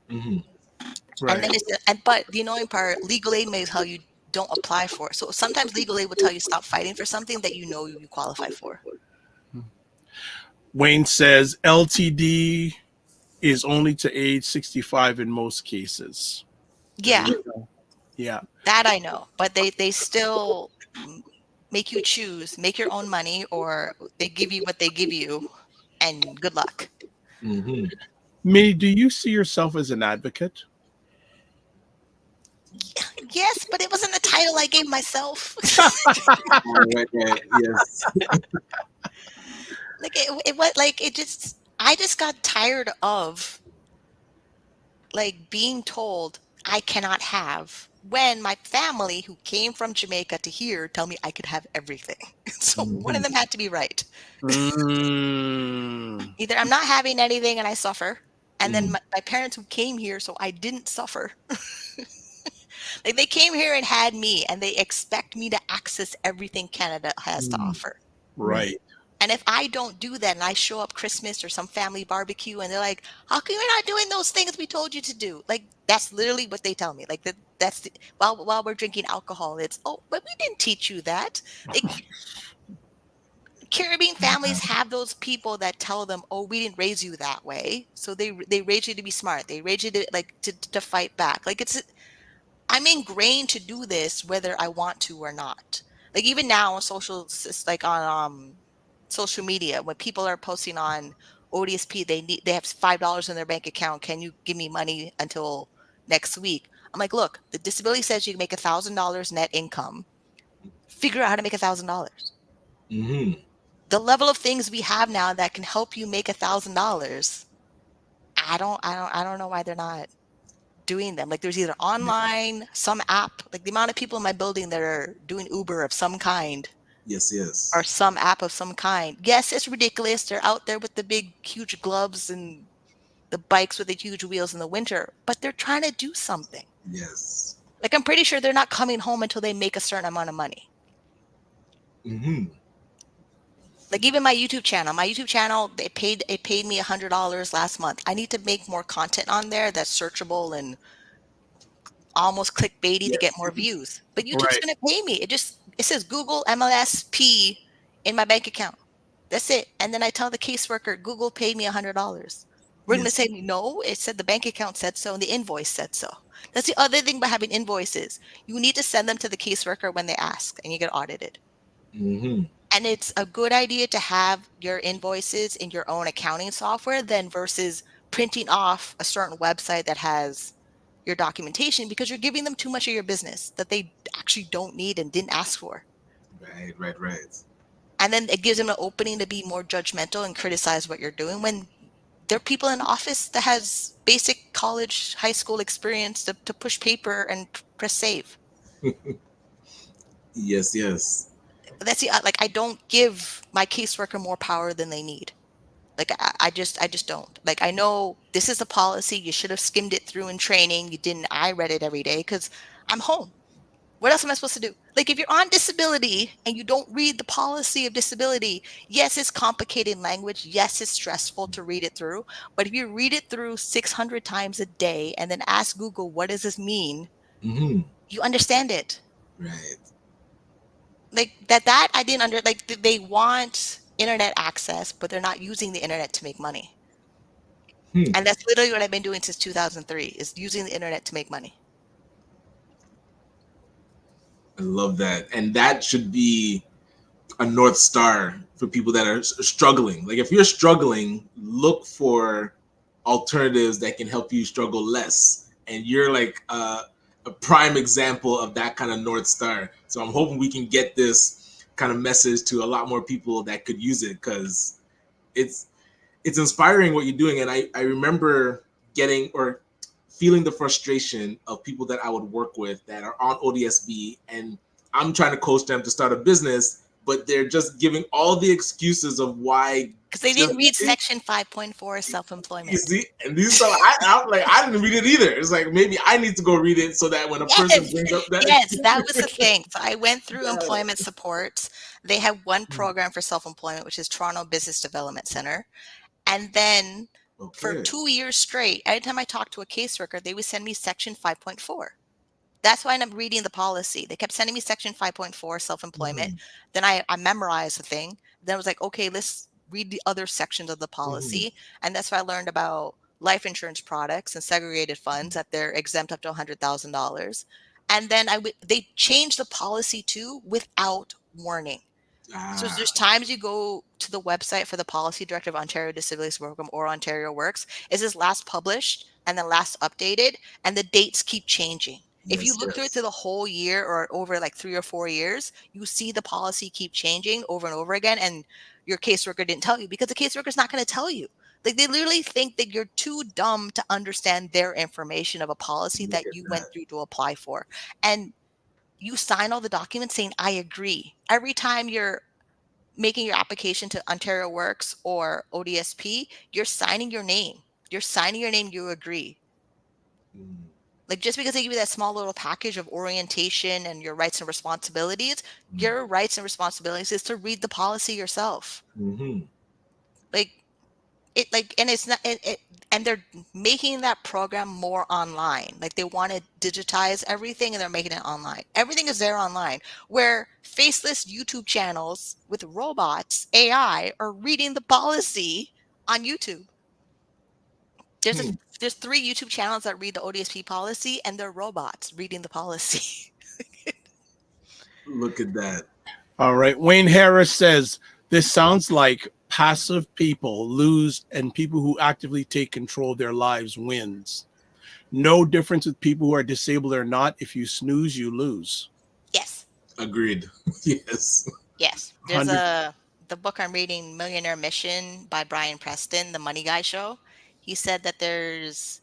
Right. And then but the annoying part, legal aid may tell you don't apply for it. So sometimes legal aid will tell you stop fighting for something that you know you qualify for. Wayne says LTD is only to age 65 in most cases. Yeah. Yeah. That I know, but they still make you choose, make your own money, or they give you what they give you, and good luck. Minnie, do you see yourself as an advocate? Yes, but it wasn't the title I gave myself. Right. Yes. Like it was like I just got tired of like being told I cannot have, when my family who came from Jamaica to here tell me I could have everything. So one of them had to be right. Either I'm not having anything and I suffer, and then my parents who came here so I didn't suffer. Like they came here and had me, and they expect me to access everything Canada has to offer. Right. And if I don't do that and I show up Christmas or some family barbecue and they're like, how come you're not doing those things we told you to do? Like, that's literally what they tell me. Like while we're drinking alcohol, it's, oh, but we didn't teach you that. Like, Caribbean families have those people that tell them, oh, we didn't raise you that way. So they raise you to be smart. They raise you to like to fight back. Like I'm ingrained to do this whether I want to or not. Like even now on social media, when people are posting on ODSP, they have $5 in their bank account. Can you give me money until next week? I'm like, look, the disability says you can make $1,000 net income. Figure out how to make $1,000. The level of things we have now that can help you make $1,000, I don't know why they're not doing them. Like there's either online, some app, like the amount of people in my building that are doing Uber of some kind. Yes. Or some app of some kind. Yes, it's ridiculous. They're out there with the big, huge gloves and the bikes with the huge wheels in the winter, but they're trying to do something. Yes. Like I'm pretty sure they're not coming home until they make a certain amount of money. Like even my YouTube channel, it paid me $100 last month. I need to make more content on there that's searchable and almost clickbaity to get more views. But YouTube's going to pay me. It says Google MLSP in my bank account. That's it. And then I tell the caseworker, Google paid me $100. We're going to say, no, it said the bank account said so and the invoice said so. That's the other thing about having invoices. You need to send them to the caseworker when they ask and you get audited. And it's a good idea to have your invoices in your own accounting software than versus printing off a certain website that has your documentation, because you're giving them too much of your business that they actually don't need and didn't ask for. Right. And then it gives them an opening to be more judgmental and criticize what you're doing when there are people in office that has basic college, high school experience to push paper and press save. Yes. That's like I don't give my caseworker more power than they need. Like I just don't. Like I know this is a policy. You should have skimmed it through in training. You didn't. I read it every day because I'm home. What else am I supposed to do? Like, if you're on disability and you don't read the policy of disability, yes, it's complicated language. Yes, it's stressful to read it through. But if you read it through 600 times a day and then ask Google, what does this mean? You understand it. Right. Like that I didn't like they want internet access, but they're not using the internet to make money. And that's literally what I've been doing since 2003 is using the internet to make money. I love that. And that should be a North Star for people that are struggling. Like if you're struggling, look for alternatives that can help you struggle less. And you're like a prime example of that kind of North Star. So I'm hoping we can get this kind of message to a lot more people that could use it, because it's inspiring what you're doing. And I remember getting or feeling the frustration of people that I would work with that are on ODSB, and I'm trying to coach them to start a business, but they're just giving all the excuses of why. Because they didn't read section 5.4 self-employment. You see, and these stuff, I didn't read it either. It's like maybe I need to go read it so that when a person brings up that. Yes, that was the thing. So I went through employment supports. They have one program for self-employment, which is Toronto Business Development Center. And then for 2 years straight, every time I talked to a caseworker, they would send me section 5.4. That's why I'm reading the policy. They kept sending me section 5.4 self-employment. Then I memorized the thing. Then I was like, okay, let's read the other sections of the policy. And that's why I learned about life insurance products and segregated funds, that they're exempt up to $100,000. And then they changed the policy too without warning. So there's times you go to the website for the policy director of Ontario Disabilities Program or Ontario Works. Is this last published and then last updated? And the dates keep changing. If you look through it to the whole year or over like 3 or 4 years, you see the policy keep changing over and over again. And your caseworker didn't tell you, because the caseworker is not going to tell you. Like, they literally think that you're too dumb to understand their information of a policy that you went through to apply for. And you sign all the documents saying, I agree. Every time you're making your application to Ontario Works or ODSP, you're signing your name. You're signing your name, you agree. Like, just because they give you that small little package of orientation and your rights and responsibilities, your rights and responsibilities is to read the policy yourself. And it's not, and they're making that program more online. Like, they want to digitize everything and they're making it online. Everything is there online, where faceless YouTube channels with robots, AI, are reading the policy on YouTube. There's 3 YouTube channels that read the ODSP policy, and they're robots reading the policy. Look at that. All right. Wayne Harris says, this sounds like passive people lose and people who actively take control of their lives wins. No difference with people who are disabled or not. If you snooze, you lose. Yes. Agreed. Yes. Yes. There's the book I'm reading, Millionaire Mission by Brian Preston, the Money Guy show. He said that there's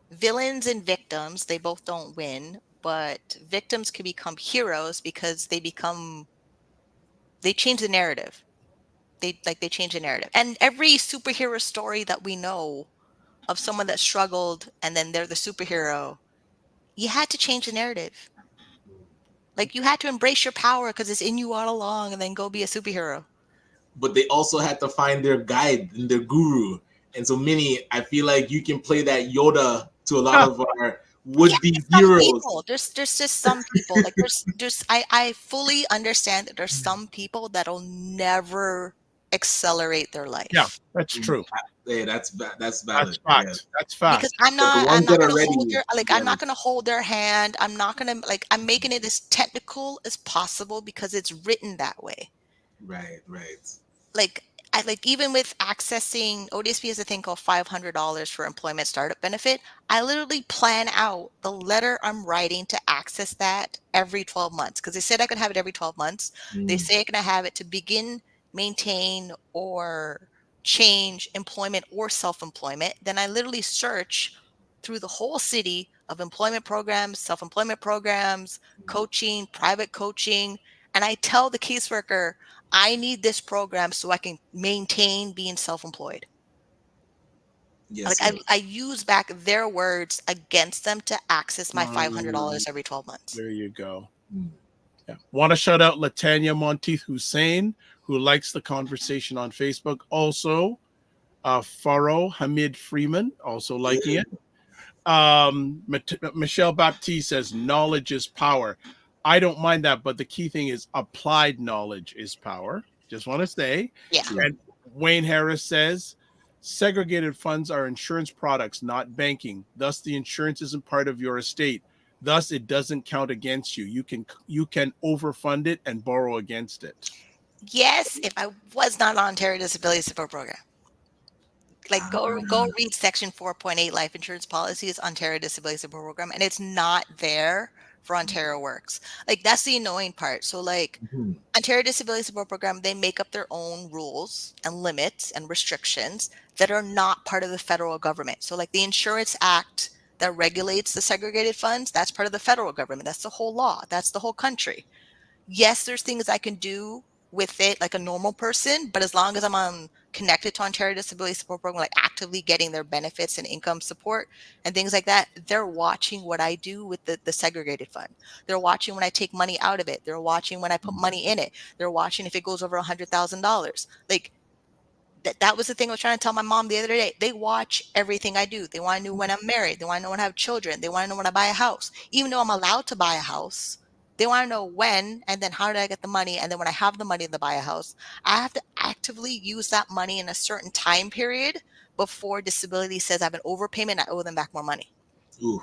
villains and victims. They both don't win, but victims can become heroes because they change the narrative. They change the narrative. And every superhero story that we know of someone that struggled and then they're the superhero, you had to change the narrative. Like, you had to embrace your power because it's in you all along, and then go be a superhero. But they also had to find their guide and their guru. And so, Minnie, I feel like you can play that Yoda to a lot of our would-be heroes. There's just some people. Like, I fully understand that there's some people that'll never accelerate their life. Yeah, that's true. Yeah, that's valid. That's fact. Yeah. That's fact. Because I'm not gonna hold their hand. I'm not gonna, like, I'm making it as technical as possible because it's written that way. Right. Like, even with accessing ODSP has a thing called $500 for employment startup benefit. I literally plan out the letter I'm writing to access that every 12 months, because they said I could have it every 12 months. They say I can have it to begin, maintain, or change employment or self-employment. Then I literally search through the whole city of employment programs, self-employment programs, coaching, private coaching, and I tell the caseworker, I need this program so I can maintain being self-employed. Yes. Like, I use back their words against them to access my $500 every 12 months. There you go. Yeah. Want to shout out Latanya Monteith Hussein, who likes the conversation on Facebook. Also, Faro Hamid Freeman, also liking it. Michelle Baptiste says knowledge is power. I don't mind that, but the key thing is applied knowledge is power. Just want to say. Yeah. And Wayne Harris says segregated funds are insurance products, not banking. Thus, the insurance isn't part of your estate. Thus, it doesn't count against you. You can overfund it and borrow against it. Yes, if I was not on Ontario Disability Support Program. Like go read section 4.8 life insurance policies, Ontario Disability Support Program, and it's not there for Ontario Works. Like that's the annoying part. So like Ontario Disability Support Program, they make up their own rules and limits and restrictions that are not part of the federal government. So like the Insurance Act that regulates the segregated funds, that's part of the federal government. That's the whole law. That's the whole country. Yes, there's things I can do with it like a normal person, but as long as I'm connected to Ontario Disability Support Program, like actively getting their benefits and income support and things like that, they're watching what I do with the segregated fund. They're watching when I take money out of it. They're watching when I put money in it. They're watching if it goes over $100,000. Like that was the thing I was trying to tell my mom the other day. They watch everything I do. They want to know when I'm married. They want to know when I have children. They want to know when I buy a house. Even though I'm allowed to buy a house, they want to know when, and then how did I get the money? And then when I have the money to buy a house, I have to actively use that money in a certain time period before disability says I have an overpayment and I owe them back more money. Ooh,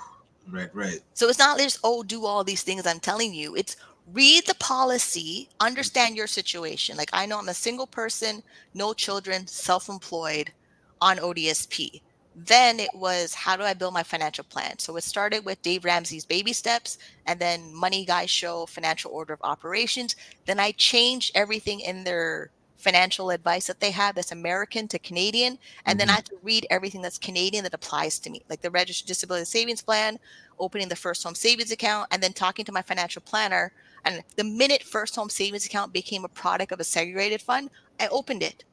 right. So it's not just, do all these things I'm telling you. It's read the policy, understand your situation. Like I know I'm a single person, no children, self-employed on ODSP. Then it was, how do I build my financial plan? So it started with Dave Ramsey's baby steps and then Money Guy Show financial order of operations. Then I changed everything in their financial advice that they have that's American to Canadian. And then I have to read everything that's Canadian that applies to me, like the registered disability savings plan, opening the first home savings account, and then talking to my financial planner. And the minute first home savings account became a product of a segregated fund, I opened it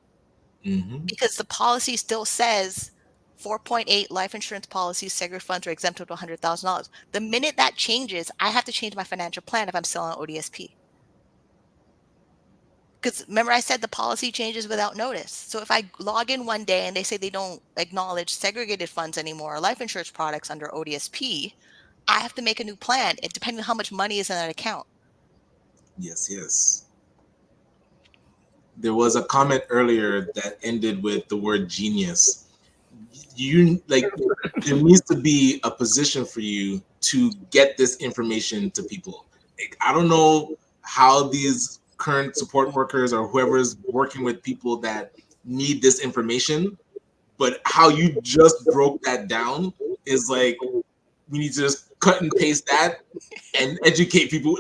because the policy still says 4.8 life insurance policies, segregated funds are exempt up to $100,000. The minute that changes, I have to change my financial plan if I'm still on ODSP. Because remember I said the policy changes without notice. So if I log in one day and they say they don't acknowledge segregated funds anymore or life insurance products under ODSP, I have to make a new plan, depending on how much money is in that account. Yes. There was a comment earlier that ended with the word genius. There needs to be a position for you to get this information to people. Like, I don't know how these current support workers or whoever's working with people that need this information, but how you just broke that down is like, we need to just cut and paste that and educate people.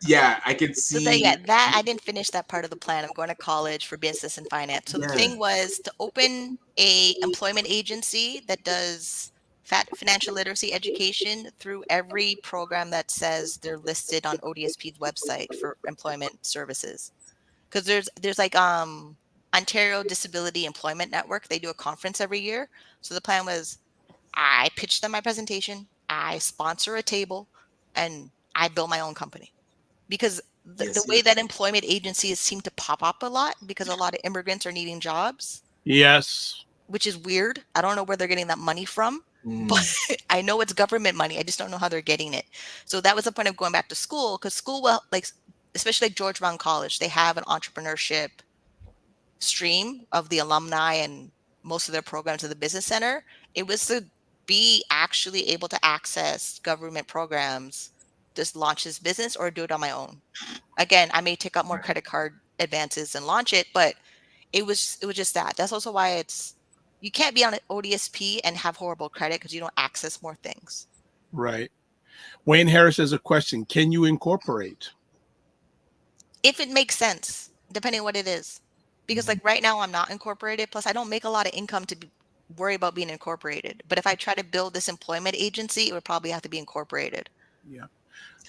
Yeah, I could see. So that I didn't finish that part of the plan. I'm going to college for business and finance. So the thing was to open a employment agency that does financial literacy education through every program that says they're listed on ODSP's website for employment services. Because there's like Ontario Disability Employment Network. They do a conference every year. So the plan was I pitch them my presentation, I sponsor a table, and I build my own company. Because the way that employment agencies seem to pop up a lot, because a lot of immigrants are needing jobs. Yes. Which is weird. I don't know where they're getting that money from, but I know it's government money. I just don't know how they're getting it. So that was the point of going back to school, because school, well, like, especially like George Brown College, they have an entrepreneurship stream of the alumni and most of their programs at the business center. It was to be actually able to access government programs, just launch this business or do it on my own. Again, I may take up more credit card advances and launch it, but it was just that. That's also why you can't be on an ODSP and have horrible credit because you don't access more things. Right. Wayne Harris has a question. Can you incorporate? If it makes sense, depending on what it is. Because like right now I'm not incorporated. Plus I don't make a lot of income to worry about being incorporated. But if I try to build this employment agency, it would probably have to be incorporated. Yeah.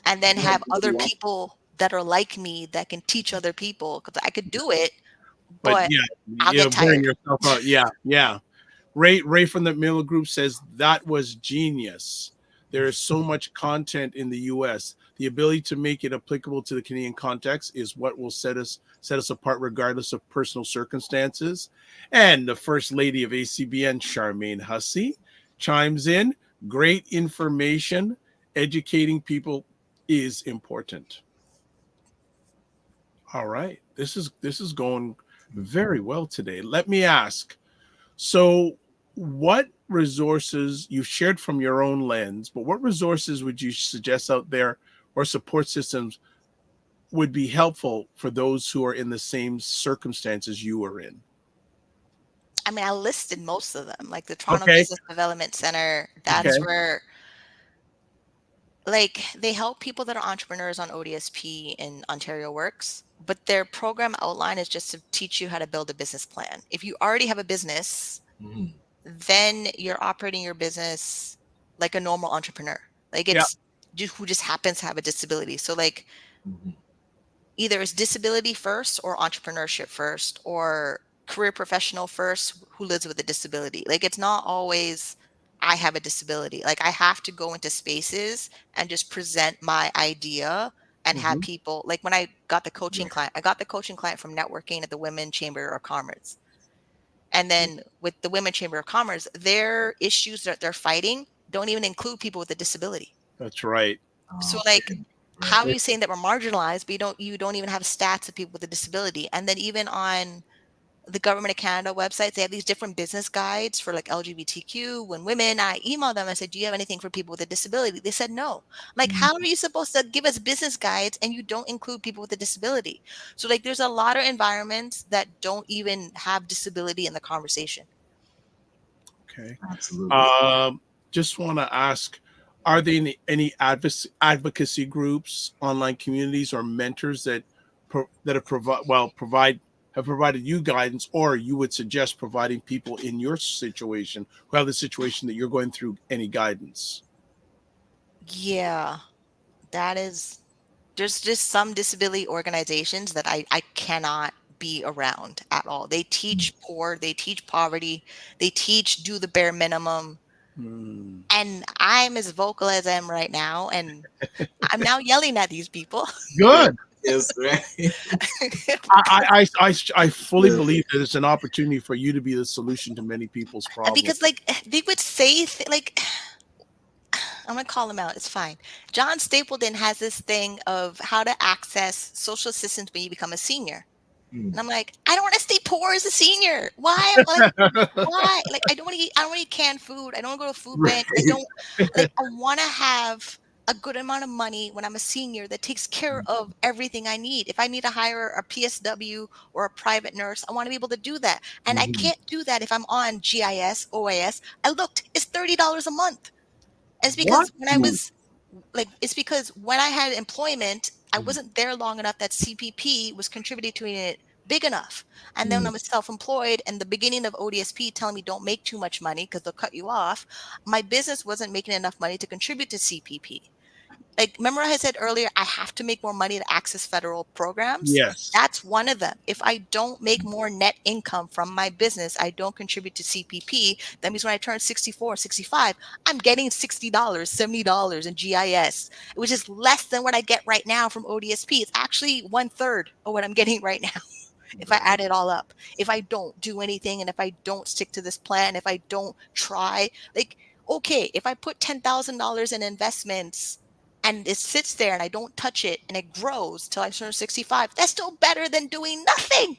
And then have other people that are like me that can teach other people, because I could do it, but I'll get tired. Yourself out. Yeah. Ray from the Miller Group says that was genius. There is so much content in the US. The ability to make it applicable to the Canadian context is what will set us apart regardless of personal circumstances. And the First Lady of ACBN, Charmaine Hussey, chimes in. Great information. Educating people is important. All right. This is going very well today. Let me ask. So, what resources you've shared from your own lens, but what resources would you suggest out there or support systems would be helpful for those who are in the same circumstances you are in? I mean, I listed most of them, like the Toronto Okay. Business Development Center. That's Okay. where, like, they help people that are entrepreneurs on ODSP in Ontario Works, but their program outline is just to teach you how to build a business plan. If you already have a business, then you're operating your business like a normal entrepreneur. Like, Yeah. it's who just happens to have a disability. So, like, either it's disability first or entrepreneurship first or career professional first who lives with a disability. Like, it's not always I have a disability. Like, I have to go into spaces and just present my idea and have people, like when I got the coaching client, I got the coaching client from networking at the Women Chamber of Commerce. And then with the Women Chamber of Commerce, their issues that they're fighting don't even include people with a disability. That's right. So, like, how are you saying that we're marginalized, but you don't even have stats of people with a disability? And then even on the Government of Canada websites, they have these different business guides for like LGBTQ and women. I emailed them. I said, do you have anything for people with a disability? They said no. I'm like, how are you supposed to give us business guides and you don't include people with a disability? So, like, there's a lot of environments that don't even have disability in the conversation. Okay. Absolutely. Just want to ask, are there any advocacy groups, online communities, or mentors that have provided you guidance, or you would suggest providing people in your situation who have the situation that you're going through any guidance? Yeah, there's just some disability organizations that I cannot be around at all. They teach poor, they teach poverty, they teach do the bare minimum. And I'm as vocal as I am right now, and I'm now yelling at these people. Good. Yes, right. I fully believe that it's an opportunity for you to be the solution to many people's problems. Because, like, they would say, like, I'm going to call them out. It's fine. John Stapleton has this thing of how to access social assistance when you become a senior. And I'm like, I don't want to stay poor as a senior. Why? Like, why? Like, I don't want to eat canned food. I don't want to go to a food bank. I don't, like, I want to have a good amount of money when I'm a senior that takes care of everything I need. If I need to hire a PSW or a private nurse, I want to be able to do that. And I can't do that if I'm on GIS, OAS. I looked, it's $30 a month. It's because when I was like, it's because when I had employment, I wasn't there long enough that CPP was contributing to it big enough. And then I was self-employed, and the beginning of ODSP telling me don't make too much money because they'll cut you off. My business wasn't making enough money to contribute to CPP. Like, remember I said earlier, I have to make more money to access federal programs. Yes. That's one of them. If I don't make more net income from my business, I don't contribute to CPP. That means when I turn 64, 65, I'm getting $60, $70 in GIS, which is less than what I get right now from ODSP. It's actually 1/3 of what I'm getting right now. If I add it all up, if I don't do anything, and if I don't stick to this plan, if I don't try, like, okay, if I put $10,000 in investments and it sits there and I don't touch it and it grows till I turn 65, that's still better than doing nothing.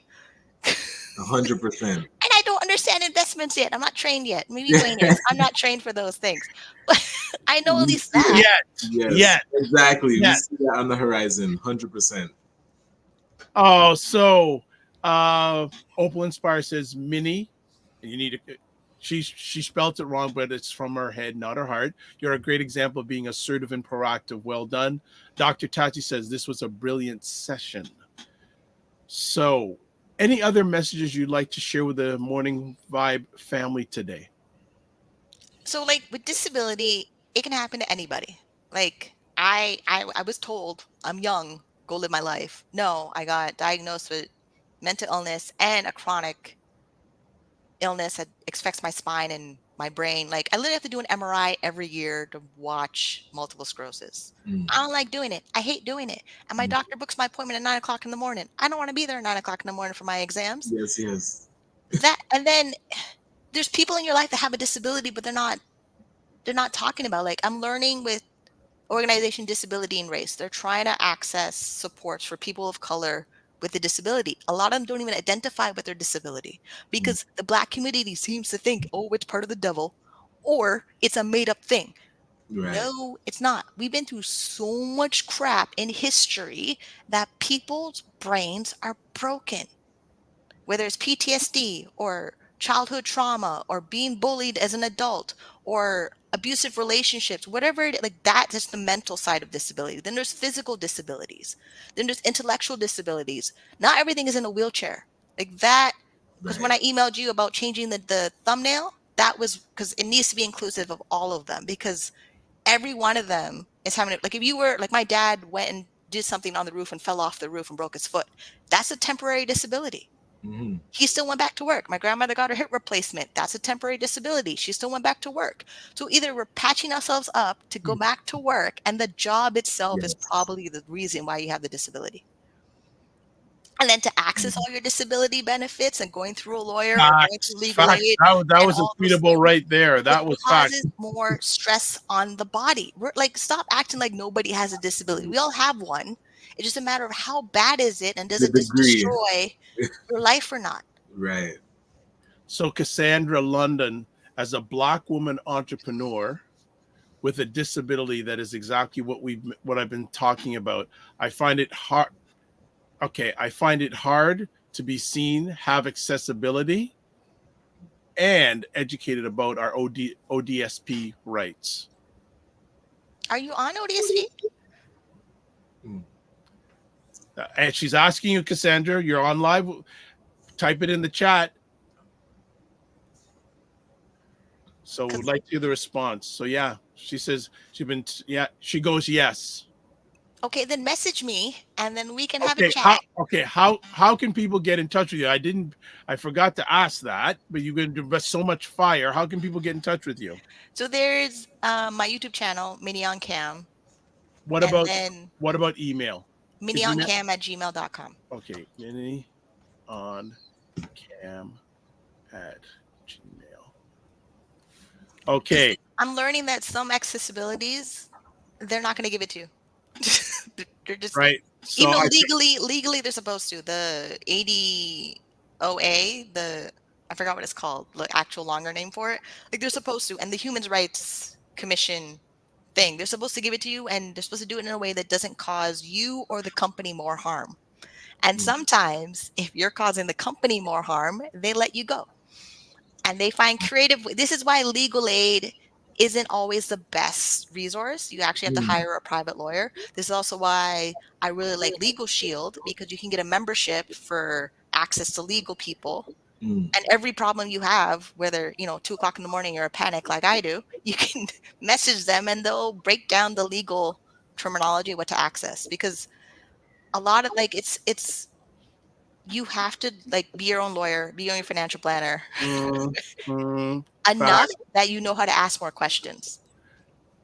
100%. And I don't understand investments yet. I'm not trained yet. Maybe Wayne is. I'm not trained for those things. But I know at least that. Yes, exactly. Yet. We see that on the horizon, 100%. Oh, so Opal Inspire says Minnie, you need to. She spelt it wrong, but it's from her head, not her heart. You're a great example of being assertive and proactive. Well done. Dr. Tati says this was a brilliant session. So, any other messages you'd like to share with the Morning Vibe family today? So, like, with disability, it can happen to anybody. Like, I was told I'm young, go live my life. No, I got diagnosed with mental illness and a chronic illness that affects my spine and my brain. Like I literally have to do an MRI every year to watch multiple sclerosis. Mm. I don't like doing it. I hate doing it. And my doctor books my appointment at 9 o'clock in the morning. I don't want to be there at 9 o'clock in the morning for my exams. Yes. And then there's people in your life that have a disability, but they're not talking about. Like I'm learning with Organization Disability and Race. They're trying to access supports for people of color with a disability. A lot of them don't even identify with their disability because the Black community seems to think, oh, it's part of the devil or it's a made up thing. Right. No, it's not. We've been through so much crap in history that people's brains are broken. Whether it's PTSD or childhood trauma or being bullied as an adult or abusive relationships, whatever it is, like that is the mental side of disability. Then there's physical disabilities. Then there's intellectual disabilities. Not everything is in a wheelchair. Like that, because when I emailed you about changing the thumbnail, that was because it needs to be inclusive of all of them because every one of them is having it. Like if you were like my dad went and did something on the roof and fell off the roof and broke his foot, that's a temporary disability. Mm-hmm. He still went back to work. My grandmother got her hip replacement. That's a temporary disability. She still went back to work. So either we're patching ourselves up to go back to work, and the job itself is probably the reason why you have the disability. And then to access all your disability benefits and going through a lawyer or going through legal aid. That was tweetable right there. That was fact. Causes more stress on the body. We're like, stop acting like nobody has a disability. We all have one. It's just a matter of how bad is it and does it destroy your life or not? Right. So Cassandra London, as a Black woman entrepreneur with a disability, that is exactly what I've been talking about. I find it hard. Okay, I find it hard to be seen, have accessibility, and educated about our ODSP rights. Are you on ODSP? And she's asking you, Cassandra, you're on live. Type it in the chat. So we'd like to hear the response. So yeah, she says she goes yes. Okay, then message me and then we can have a chat. How can people get in touch with you? I forgot to ask that, but you've been doing so much fire. How can people get in touch with you? So there's my YouTube channel, Minnie on Cam. What about email? minnieoncam@gmail.com. Okay, Minnie on Cam at Gmail. Okay. I'm learning that some accessibilities, they're not going to give it to you. They're just right. So even legally they're supposed to. The ADOA, I forgot what it's called, the actual longer name for it. Like they're supposed to, and the Human Rights Commission thing, they're supposed to give it to you, and they're supposed to do it in a way that doesn't cause you or the company more harm. And sometimes, if you're causing the company more harm, they let you go, and they find creative. This is why legal aid isn't always the best resource. You actually have to hire a private lawyer. This is also why I really like Legal Shield, because you can get a membership for access to legal people. And every problem you have, whether 2 o'clock in the morning or a panic like I do, you can message them and they'll break down the legal terminology, what to access. Because a lot of it's you have to be your own lawyer, be your own financial planner. Enough that you know how to ask more questions.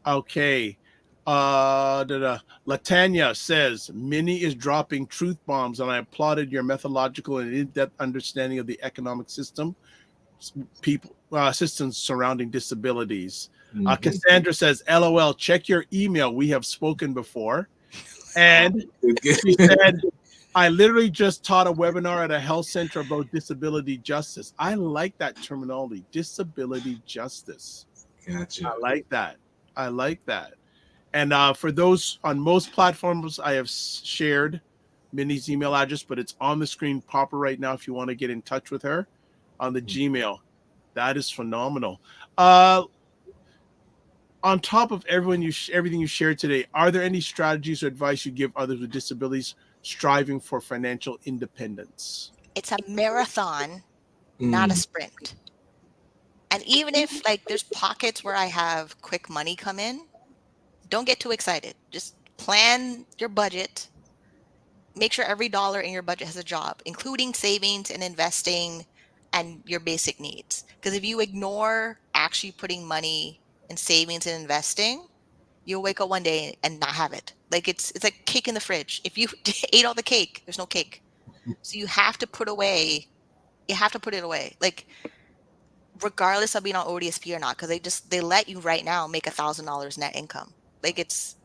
Okay. Latanya says, Minnie is dropping truth bombs, and I applauded your methodological and in-depth understanding of the economic system, systems surrounding disabilities. Cassandra says, LOL, check your email. We have spoken before. And she said, I literally just taught a webinar at a health center about disability justice. I like that terminology, disability justice. Gotcha. I like that. And for those on most platforms, I have shared Minnie's email address, but it's on the screen proper right now if you want to get in touch with her on the Gmail. That is phenomenal. On top of everything you shared today, are there any strategies or advice you give others with disabilities striving for financial independence? It's a marathon, not a sprint. And even if there's pockets where I have quick money come in, don't get too excited. Just plan your budget. Make sure every dollar in your budget has a job, including savings and investing and your basic needs. Because if you ignore actually putting money in savings and investing, you'll wake up one day and not have it. Like it's like cake in the fridge. If you ate all the cake, there's no cake. So you have to put away. You have to put it away. Like regardless of being on ODSP or not, because they let you right now make $1,000 net income. Like it's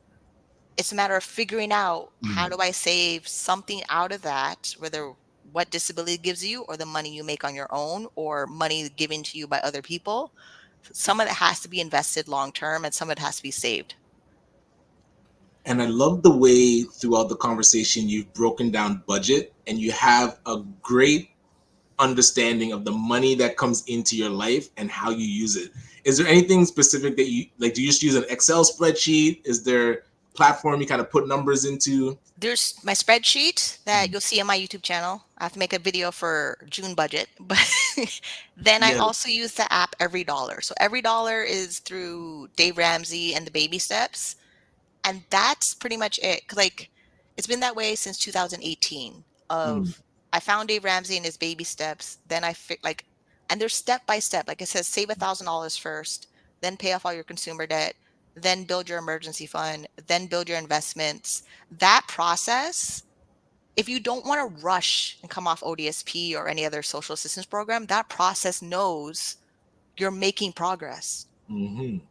a matter of figuring out how do I save something out of that, whether what disability gives you or the money you make on your own or money given to you by other people. Some of it has to be invested long term and some of it has to be saved. And I love the way throughout the conversation you've broken down budget and you have a great understanding of the money that comes into your life and how you use it. Is there anything specific that you like? Do you just use an Excel spreadsheet? Is there platform you kind of put numbers into? There's my spreadsheet that you'll see on my YouTube channel. I have to make a video for June budget, but then I also use the app Every Dollar. So Every Dollar is through Dave Ramsey and the Baby Steps. And that's pretty much it. Like it's been that way since 2018 I found Dave Ramsey and his Baby Steps. Then and they're step by step. Like it says, save $1,000 first, then pay off all your consumer debt, then build your emergency fund, then build your investments. That process, if you don't want to rush and come off ODSP or any other social assistance program, that process knows you're making progress.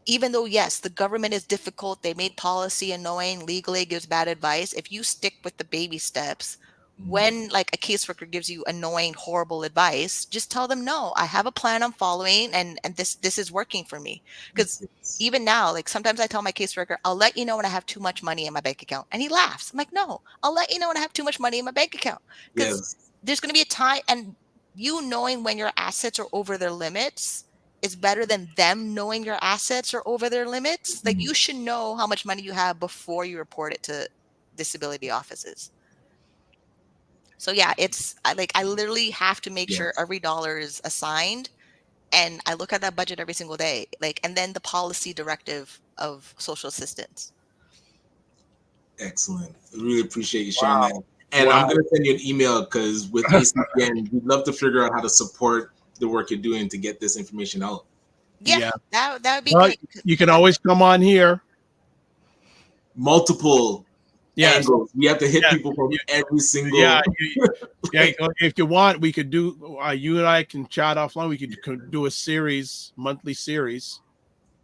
Even though, yes, the government is difficult, they made policy annoying, legal aid gives bad advice. If you stick with the baby steps, when like a caseworker gives you annoying, horrible advice, just tell them, no, I have a plan I'm following and this is working for me. Because even now, like sometimes I tell my caseworker, I'll let you know when I have too much money in my bank account. And he laughs. I'm like, no, I'll let you know when I have too much money in my bank account. Because there's going to be a time, and you knowing when your assets are over their limits is better than them knowing your assets are over their limits. Like you should know how much money you have before you report it to disability offices. So yeah, I literally have to make sure every dollar is assigned, and I look at that budget every single day. And then the policy directive of social assistance. Excellent. I really appreciate you sharing that. And I'm going to send you an email because with ACPN, we'd love to figure out how to support the work you're doing to get this information out. Yeah. That would be great. You can always come on here. Multiple angles. We have to hit people from every single. If you want, we could do. You and I can chat offline. We could do a monthly series.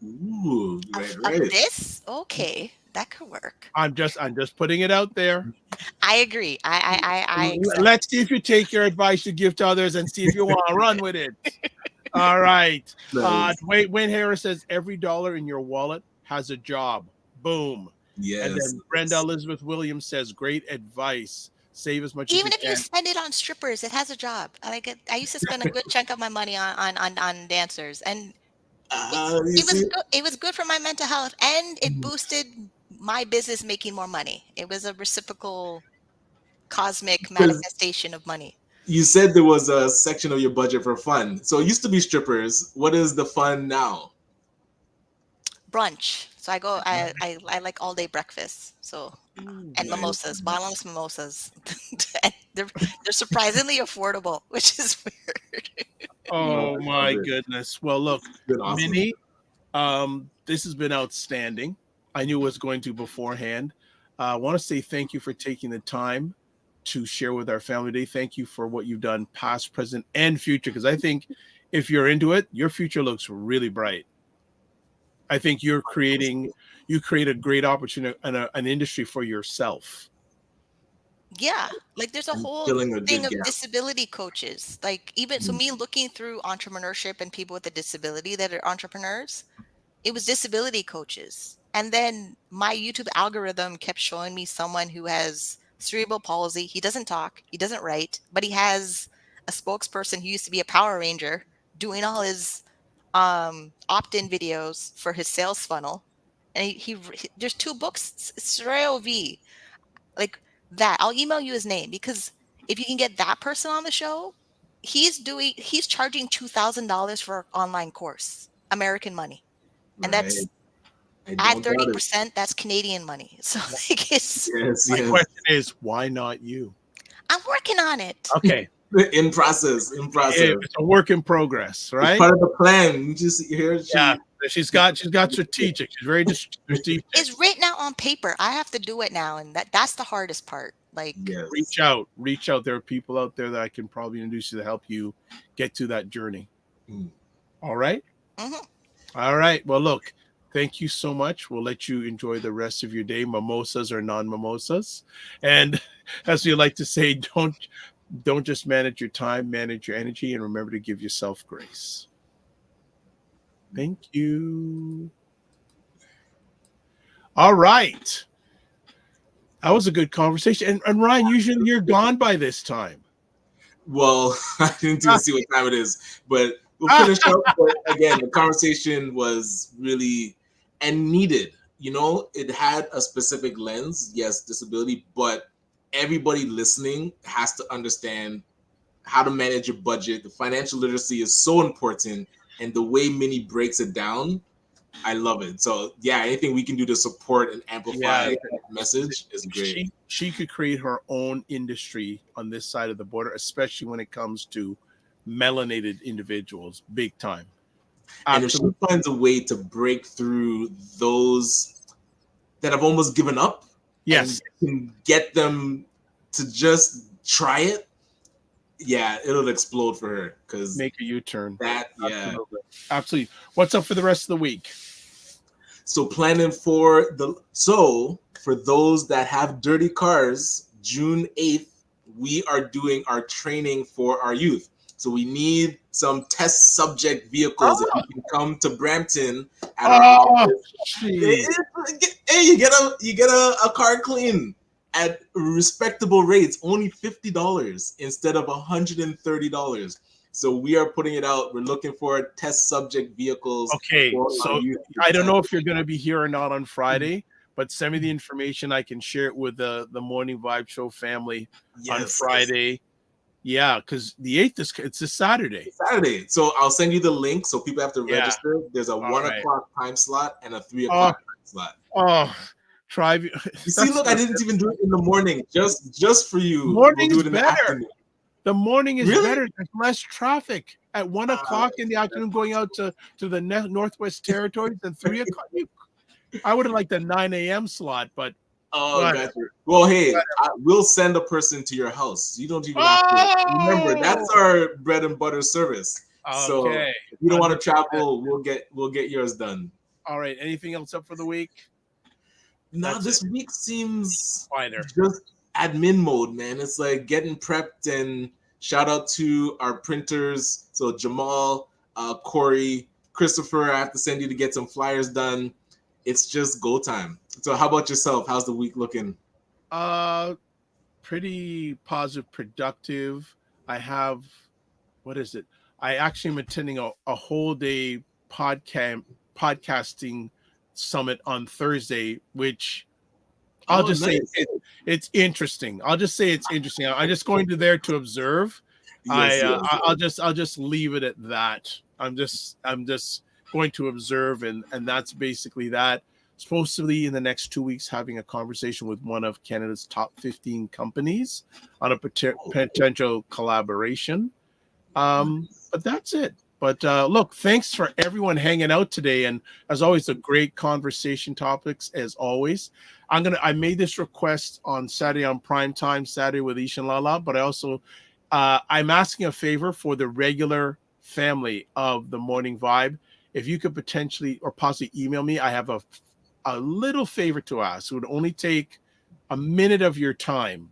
Ooh, right. Of this? Okay, that could work. I'm just putting it out there. I agree. I let's see if you take your advice you give to others and see if you want to run with it. All right. Wayne Harris says every dollar in your wallet has a job. Boom. Yes. And then Brenda Elizabeth Williams says, great advice. Save as much even as you if you spend it on strippers, it has a job. I used to spend a good chunk of my money on dancers, and it was good for my mental health, and it boosted my business making more money. It was a reciprocal cosmic manifestation of money. You said there was a section of your budget for fun. So it used to be strippers. What is the fun now? Brunch. So I like all day breakfast. So and mimosas, bottomless mimosas. they're surprisingly affordable, which is weird. Oh my goodness. Well, look, awesome. Minnie, this has been outstanding. I knew it was going to beforehand. I want to say thank you for taking the time to share with our family today. Thank you for what you've done past, present, and future, because I think if you're into it, your future looks really bright. I think you create a great opportunity and an industry for yourself. Yeah, like there's a whole thing of disability coaches. Like even so, me looking through entrepreneurship and people with a disability that are entrepreneurs, it was disability coaches. And then my YouTube algorithm kept showing me someone who has cerebral palsy. He doesn't talk, he doesn't write, but he has a spokesperson who used to be a Power Ranger doing all his opt-in videos for his sales funnel. And he there's 2 books, Sorrel V, like that. I'll email you his name, because if you can get that person on the show, he's charging $2,000 for an online course, American money. And that's at 30%, that's Canadian money. So like my question is, why not you? I'm working on it. Okay. In process. It's a work in progress, right? It's part of the plan. You just hear she's got strategic. She's very strategic. It's written out on paper. I have to do it now, and that's the hardest part. Like, yes. reach out. There are people out there that I can probably introduce you to help you get to that journey. All right. Mm-hmm. All right. Well, look, thank you so much. We'll let you enjoy the rest of your day, mimosas or non-mimosas. And as we like to say, don't just manage your time, manage your energy, and remember to give yourself grace. Thank you. All right. That was a good conversation. And Ryan, usually you're gone by this time. Well, I didn't even see what time it is, but we'll finish up. But again, the conversation was really and needed. You know, it had a specific lens, yes, disability, but everybody listening has to understand how to manage your budget. The financial literacy is so important, and the way Minnie breaks it down, I love it. So yeah, anything we can do to support and amplify that message is great. She could create her own industry on this side of the border, especially when it comes to melanated individuals, big time. And if she finds a way to break through those that have almost given up, yes, and can get them to just try it, yeah, it'll explode for her. Because make a U-turn. Absolutely. What's up for the rest of the week? So planning for those that have dirty cars, June 8th, we are doing our training for our youth. So we need some test subject vehicles. If you can come to Brampton at our office, hey, you get a car clean at respectable rates, only $50 instead of $130. So we are putting it out. We're looking for test subject vehicles. Okay, so I don't know if you're going to be here or not on Friday, but send me the information. I can share it with the Morning Vibe Show family on Friday. Yes. Yeah, because the 8th it's a Saturday. So I'll send you the link so people have to register. There's a 1 o'clock time slot and a 3 o'clock time slot. Oh, try. You see, look, I didn't even do it in the morning. Just for you. Morning we'll is better. The morning is better. There's less traffic at 1 o'clock in the afternoon going out to the Northwest Territories and 3 o'clock. I would have liked the 9 a.m. slot, but gotcha. Well, hey, we'll send a person to your house. You don't even have to. Remember, that's our bread and butter service. So if you don't want to travel, we'll get yours done. All right. Anything else up for the week? No, this week seems quieter. Just admin mode, man. It's like getting prepped, and shout out to our printers. So Jamal, Corey, Christopher, I have to send you to get some flyers done. It's just go time. So how about yourself? How's the week looking? Pretty positive, productive. I have, I actually am attending a whole day podcasting summit on Thursday, which I'll just say it's interesting. I'll just say it's interesting. I'm just going to there to observe. I'll just leave it at that. I'm just going to observe, and that's basically that. Supposedly in the next 2 weeks having a conversation with one of Canada's top 15 companies on a potential collaboration. But that's it. But look, thanks for everyone hanging out today. And as always, a great conversation topics as always. I made this request on Saturday on Prime Time, Saturday with Ishan Lala, but I also, I'm asking a favor for the regular family of the Morning Vibe. If you could potentially or possibly email me, I have a little favor to ask. It would only take a minute of your time.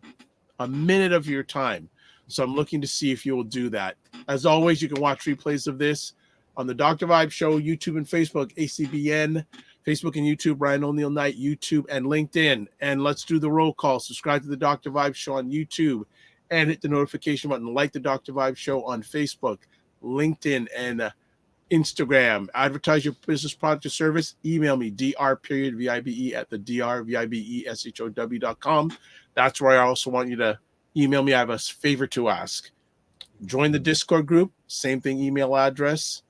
So I'm looking to see if you will do that. As always, you can watch replays of this on the Dr. Vibe Show, YouTube and Facebook, ACBN, Facebook and YouTube, Ryan Oneil Knight, YouTube and LinkedIn. And let's do the roll call. Subscribe to the Dr. Vibe Show on YouTube and hit the notification button. Like the Dr. Vibe Show on Facebook, LinkedIn, and Instagram. Advertise your business, product, or service. Email me, dr.vibe at the drvibeshow.com. That's where I also want you to email me. I have a favor to ask. Join the Discord group. Same thing, email address.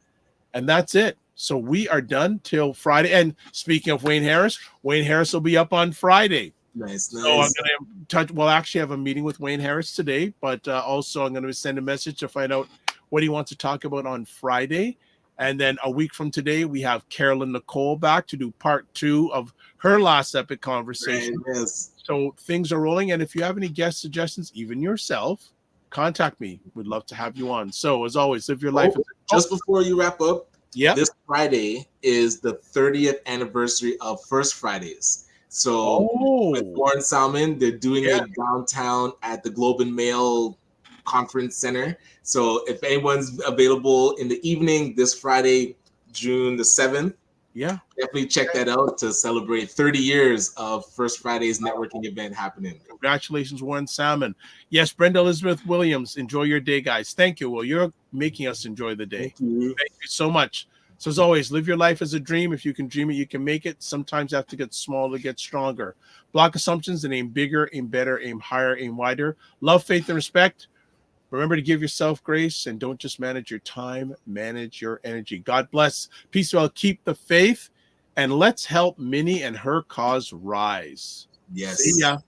And that's it. So we are done till Friday. And speaking of Wayne Harris will be up on Friday. Nice. So I'm going to touch. Well, actually, I have a meeting with Wayne Harris today, but also I'm going to send a message to find out what he wants to talk about on Friday. And then a week from today, we have Carolyn Nicole back to do part 2 of her last epic conversation. Right, yes. So things are rolling. And if you have any guest suggestions, even yourself, contact me. We'd love to have you on. So as always, live your life. Just before you wrap up, this Friday is the 30th anniversary of First Fridays. So with Warren Salmon, they're doing it downtown at the Globe and Mail Conference Center. So if anyone's available in the evening this Friday, June the 7th, definitely check that out to celebrate 30 years of First Friday's networking event happening. Congratulations, Warren Salmon. Yes, Brenda Elizabeth Williams, enjoy your day, guys. Thank you. Well, you're making us enjoy the day. Thank you so much. So as always, live your life as a dream. If you can dream it, you can make it. Sometimes you have to get small to get stronger. Block assumptions and aim bigger, aim better, aim higher, aim wider. Love, faith, and respect. Remember to give yourself grace and don't just manage your time, manage your energy. God bless. Peace well. Keep the faith and let's help Minnie and her cause rise. Yes. See ya.